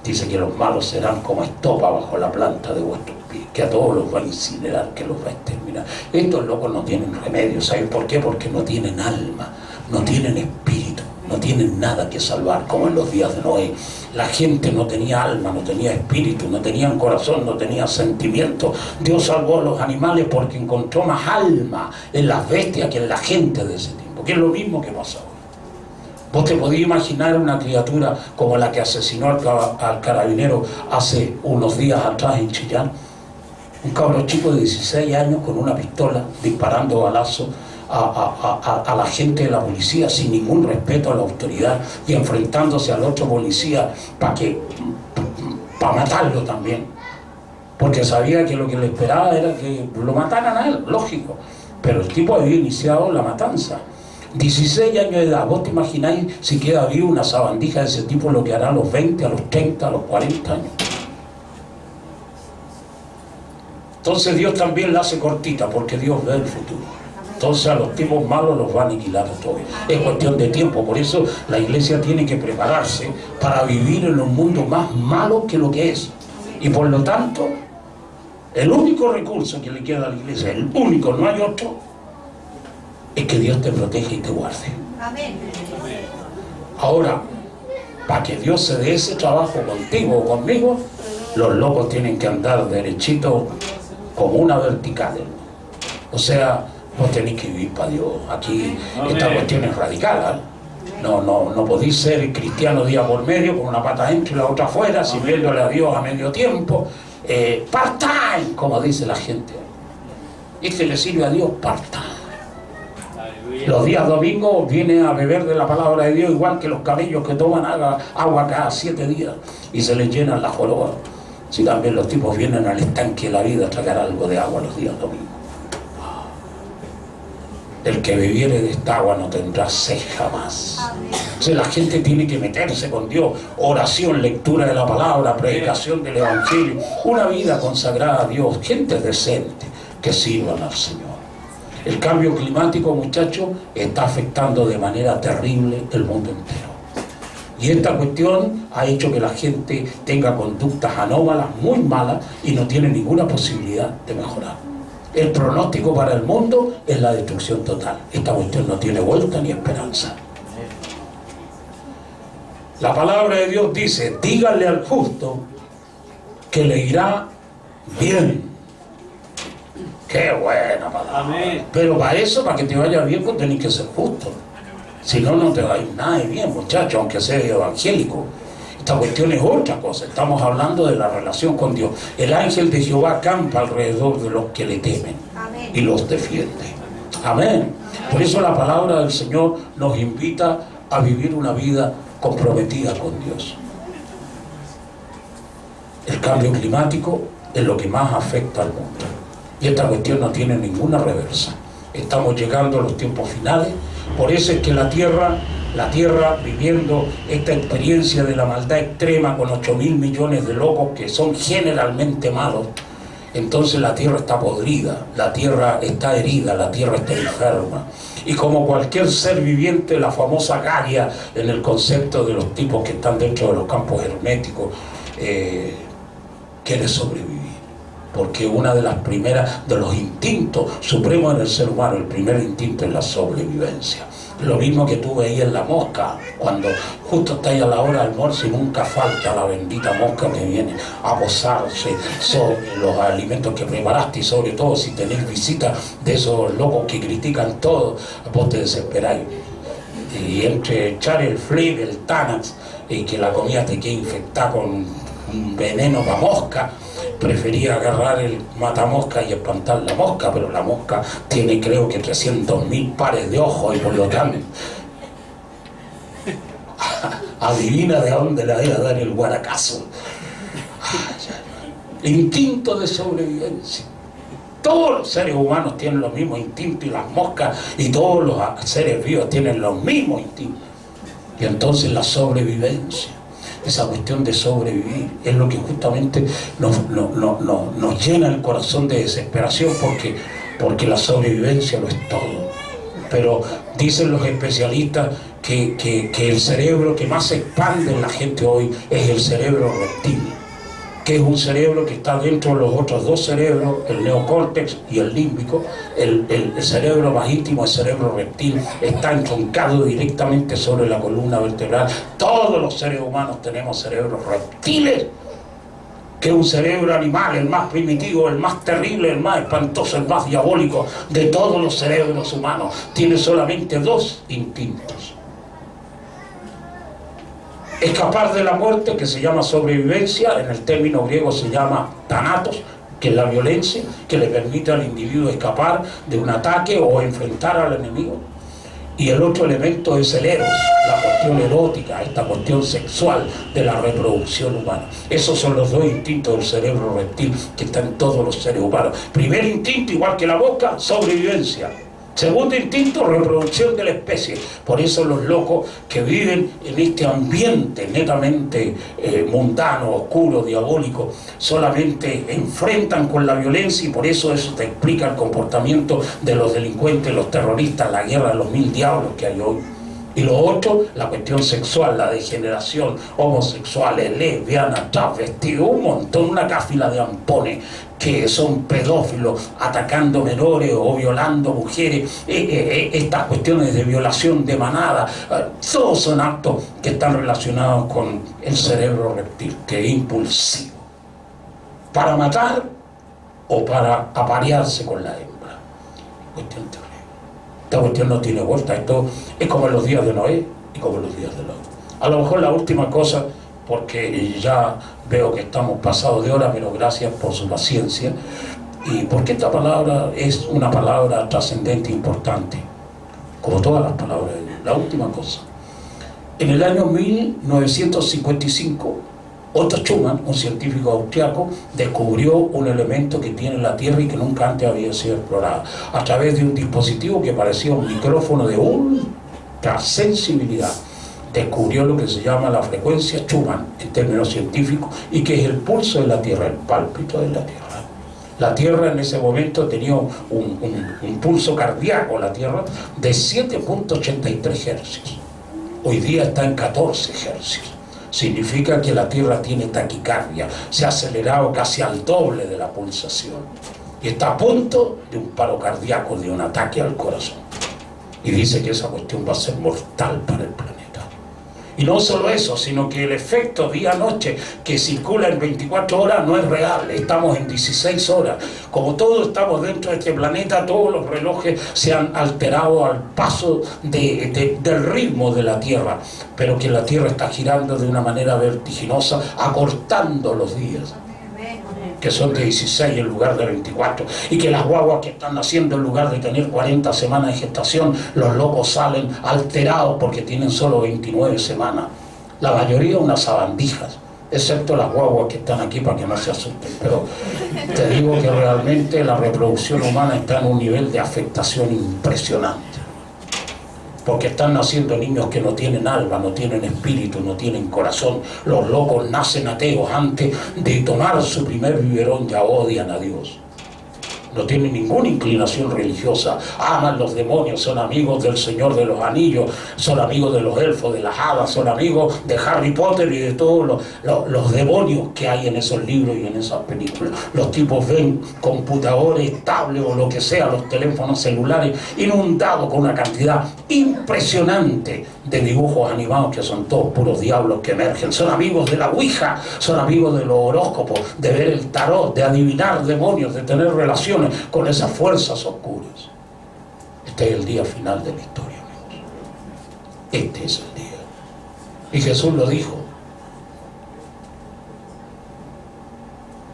Dice que los malos serán como estopa bajo la planta de vuestros pies, que a todos los va a incinerar, que los va a exterminar. Estos locos no tienen remedio. ¿Saben por qué? Porque no tienen alma, no tienen espíritu, no tienen nada que salvar, como en los días de Noé. La gente no tenía alma, no tenía espíritu, no tenían corazón, no tenía sentimiento. Dios salvó a los animales porque encontró más alma en las bestias que en la gente de ese tiempo, que es lo mismo que pasa hoy. Vos te podías imaginar una criatura como la que asesinó al carabinero hace unos días atrás en Chillán. Un cabro chico de 16 años con una pistola disparando balazos a la gente de la policía sin ningún respeto a la autoridad y enfrentándose al otro policía para matarlo también, porque sabía que lo que le esperaba era que lo mataran a él, lógico, pero el tipo había iniciado la matanza. 16 años de edad, vos te imagináis si queda vivo una sabandija de ese tipo, lo que hará a los 20, a los 30, a los 40 años. Entonces Dios también la hace cortita, porque Dios ve el futuro. Entonces a los tipos malos los va a aniquilar a todos. Es cuestión de tiempo, por eso la iglesia tiene que prepararse para vivir en un mundo más malo que lo que es. Y por lo tanto, el único recurso que le queda a la iglesia, el único, no hay otro, es que Dios te proteja y te guarde. Amén. Ahora, para que Dios se dé ese trabajo contigo o conmigo, los locos tienen que andar derechitos como una vertical. O sea, vos tenés que vivir para Dios. Aquí esta cuestión es radical, ¿eh? No podéis ser cristiano día por medio con una pata dentro y la otra afuera, sirviéndole a Dios a medio tiempo, part-time, como dice la gente. Y que le sirve a Dios part-time. Los días domingos viene a beber de la palabra de Dios, igual que los camellos que toman agua cada 7 días y se les llenan las jorobas. Si también los tipos vienen al estanque de la vida a tragar algo de agua los días domingos. El que bebiere de esta agua no tendrá sed jamás. Entonces la gente tiene que meterse con Dios. Oración, lectura de la palabra, predicación del evangelio, una vida consagrada a Dios, gente decente que sirvan al Señor. El cambio climático, muchachos, está afectando de manera terrible el mundo entero. Y esta cuestión ha hecho que la gente tenga conductas anómalas, muy malas, y no tiene ninguna posibilidad de mejorar. El pronóstico para el mundo es la destrucción total. Esta cuestión no tiene vuelta ni esperanza. La palabra de Dios dice, díganle al justo que le irá bien. Qué buena palabra. Amén. Pero para eso, para que te vaya bien, pues tenés que ser justo. Si no, no te va a ir nada bien, muchacho, aunque seas evangélico. Esta cuestión es otra cosa. Estamos hablando de la relación con Dios. El ángel de Jehová campa alrededor de los que le temen. Amén. Y los defiende. Amén. Por eso la palabra del Señor nos invita a vivir una vida comprometida con Dios. El cambio climático es lo que más afecta al mundo. Y esta cuestión no tiene ninguna reversa. Estamos llegando a los tiempos finales. Por eso es que la tierra viviendo esta experiencia de la maldad extrema con 8.000 millones de locos que son generalmente malos, entonces la tierra está podrida, la tierra está herida, la tierra está enferma. Y como cualquier ser viviente, la famosa Gaia, en el concepto de los tipos que están dentro de los campos herméticos, quiere sobrevivir. Porque una de las primeras, de los instintos supremos en el ser humano, el primer instinto es la sobrevivencia. Lo mismo que tú veías en la mosca, cuando justo estáis a la hora del almuerzo y nunca falta la bendita mosca que viene a posarse sobre los alimentos que preparaste, y sobre todo si tenéis visitas de esos locos que critican todo, vos te desesperáis. Y entre echar el flip, el Tanax, y que la comida te quede infectada con un veneno para mosca, prefería agarrar el matamosca y espantar la mosca, pero la mosca tiene creo que 300.000 pares de ojos y por lo tanto adivina de dónde le voy a dar el guaracazo. Instinto de sobrevivencia. Todos los seres humanos tienen los mismos instintos, y las moscas y todos los seres vivos tienen los mismos instintos. Y entonces la sobrevivencia, esa cuestión de sobrevivir, es lo que justamente nos llena el corazón de desesperación, porque la sobrevivencia lo es todo. Pero dicen los especialistas que el cerebro que más se expande en la gente hoy es el cerebro reptil, que es un cerebro que está dentro de los otros dos cerebros, el neocórtex y el límbico. El cerebro más íntimo, el cerebro reptil, está entroncado directamente sobre la columna vertebral. Todos los seres humanos tenemos cerebros reptiles, que es un cerebro animal, el más primitivo, el más terrible, el más espantoso, el más diabólico de todos los cerebros humanos. Tiene solamente dos instintos: escapar de la muerte, que se llama sobrevivencia, en el término griego se llama thanatos, que es la violencia, que le permite al individuo escapar de un ataque o enfrentar al enemigo. Y el otro elemento es el eros, la cuestión erótica, esta cuestión sexual de la reproducción humana. Esos son los dos instintos del cerebro reptil que están en todos los seres humanos. Primer instinto, igual que la boca, sobrevivencia. Segundo instinto, reproducción de la especie. Por eso los locos que viven en este ambiente netamente mundano, oscuro, diabólico, solamente enfrentan con la violencia, y por eso te explica el comportamiento de los delincuentes, los terroristas, la guerra de los 1000 diablos que hay hoy. Y lo otro, la cuestión sexual, la degeneración, homosexuales, lesbianas, travestidos, un montón, una cáfila de ampones que son pedófilos atacando menores o violando mujeres, estas cuestiones de violación de manada, todos son actos que están relacionados con el cerebro reptil, que es impulsivo, para matar o para aparearse con la hembra. Cuestión terrible. Esta cuestión no tiene vuelta. Esto es como en los días de Noé y como en los días de Lot. A lo mejor la última cosa, porque ya veo que estamos pasados de hora, pero gracias por su paciencia, y porque esta palabra es una palabra trascendente, importante, como todas las palabras de Dios. La última cosa. En el año 1955, Otto Schumann, un científico austriaco, descubrió un elemento que tiene la Tierra y que nunca antes había sido explorado, a través de un dispositivo que parecía un micrófono de ultra sensibilidad. Descubrió lo que se llama la frecuencia Schumann en términos científicos, y que es el pulso de la Tierra, el pálpito de la Tierra. La Tierra en ese momento tenía un pulso cardíaco, la Tierra, de 7.83 hercios. Hoy día está en 14 hercios. Significa que la Tierra tiene taquicardia, se ha acelerado casi al doble de la pulsación y está a punto de un paro cardíaco, de un ataque al corazón. Y dice que esa cuestión va a ser mortal para el planeta. Y no solo eso, sino que el efecto día-noche que circula en 24 horas no es real, estamos en 16 horas. Como todos estamos dentro de este planeta, todos los relojes se han alterado al paso del ritmo de la Tierra, pero que la Tierra está girando de una manera vertiginosa, acortando los días, que son de 16 en lugar de 24, y que las guaguas que están naciendo, en lugar de tener 40 semanas de gestación, los locos salen alterados porque tienen solo 29 semanas. La mayoría unas sabandijas, excepto las guaguas que están aquí, para que no se asusten. Pero te digo que realmente la reproducción humana está en un nivel de afectación impresionante, porque están naciendo niños que no tienen alma, no tienen espíritu, no tienen corazón. Los locos nacen ateos, antes de tomar su primer biberón ya odian a Dios. No tienen ninguna inclinación religiosa, aman los demonios, son amigos del Señor de los Anillos, son amigos de los elfos, de las hadas, son amigos de Harry Potter y de todos los demonios que hay en esos libros y en esas películas. Los tipos ven computadores, tablets o lo que sea, los teléfonos celulares inundados con una cantidad impresionante de dibujos animados que son todos puros diablos que emergen. Son amigos de la Ouija, son amigos de los horóscopos, de ver el tarot, de adivinar demonios, de tener relaciones con esas fuerzas oscuras. Este es el día final de la historia, amigos. Este es el día. Y Jesús lo dijo.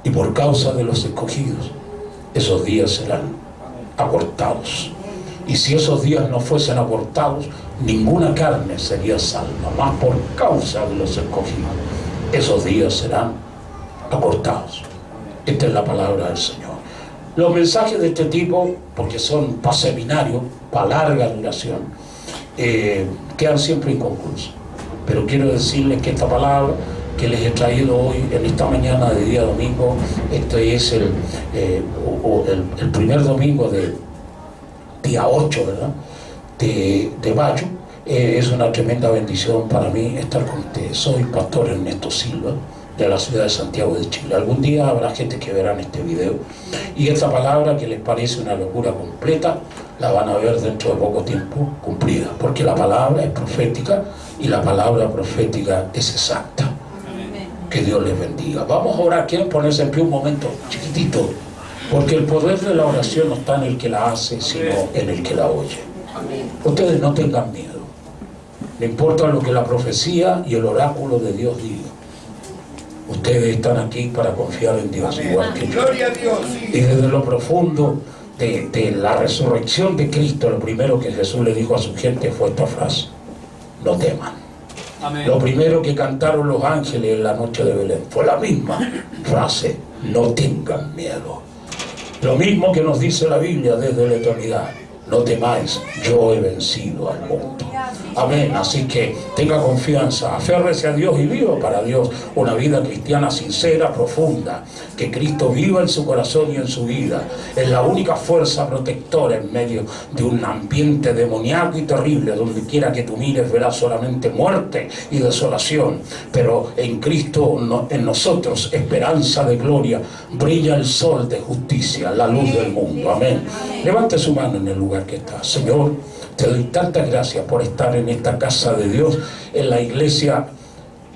Y por causa de los escogidos, esos días serán acortados. Y si esos días no fuesen acortados, ninguna carne sería salva. Más por causa de los escogidos, esos días serán acortados. Esta es la palabra del Señor. Los mensajes de este tipo, porque son para seminarios, para larga duración, quedan siempre inconclusos. Pero quiero decirles que esta palabra que les he traído hoy, en esta mañana de día domingo, este es el primer domingo de día 8, ¿verdad?, de mayo. Es una tremenda bendición para mí estar con ustedes. Soy Pastor Ernesto Silva, de la ciudad de Santiago de Chile. Algún día habrá gente que verá este video, y esta palabra que les parece una locura completa, la van a ver dentro de poco tiempo cumplida, porque la palabra es profética y la palabra profética es exacta. Que Dios les bendiga. Vamos a orar. ¿Quieren ponerse en pie un momento chiquitito? Porque el poder de la oración no está en el que la hace, sino en el que la oye. Ustedes no tengan miedo. No importa lo que la profecía y el oráculo de Dios diga. Ustedes están aquí para confiar en Dios, igual que yo. Gloria a Dios. Y desde lo profundo de la resurrección de Cristo, lo primero que Jesús le dijo a su gente fue esta frase: no teman. Amén. Lo primero que cantaron los ángeles en la noche de Belén fue la misma frase: no tengan miedo. Lo mismo que nos dice la Biblia desde la eternidad: no temáis, yo he vencido al mundo. Amén. Así que tenga confianza, aférrese a Dios y viva para Dios una vida cristiana sincera, profunda. Que Cristo viva en su corazón y en su vida. Es la única fuerza protectora en medio de un ambiente demoníaco y terrible. Donde quiera que tú mires verás solamente muerte y desolación. Pero en Cristo, en nosotros, esperanza de gloria, brilla el sol de justicia, la luz del mundo. Amén. Levante su mano en el lugar que está. Señor, te doy tantas gracias por estar en esta casa de Dios, en la iglesia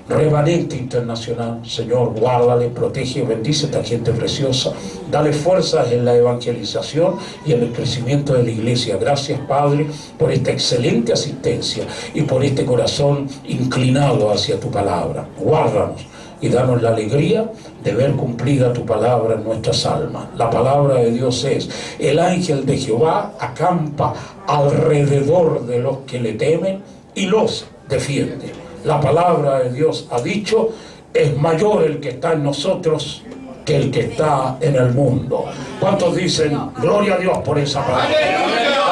Remanente Internacional. Señor, guárdale, protege y bendice a esta gente preciosa. Dale fuerzas en la evangelización y en el crecimiento de la iglesia. Gracias, Padre, por esta excelente asistencia y por este corazón inclinado hacia tu palabra. Guárdanos y danos la alegría de ver cumplida tu palabra en nuestras almas. La palabra de Dios es: el ángel de Jehová acampa alrededor de los que le temen y los defiende. La palabra de Dios ha dicho: es mayor el que está en nosotros que el que está en el mundo. ¿Cuántos dicen gloria a Dios por esa palabra?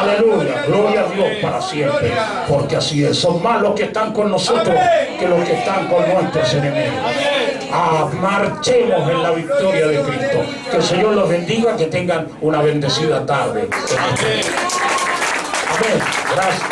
Aleluya, gloria a Dios para siempre, porque así es. Son más los que están con nosotros que los que están con nuestros enemigos. Marchemos en la victoria de Cristo. Que el Señor los bendiga, que tengan una bendecida tarde. Amén. Gracias.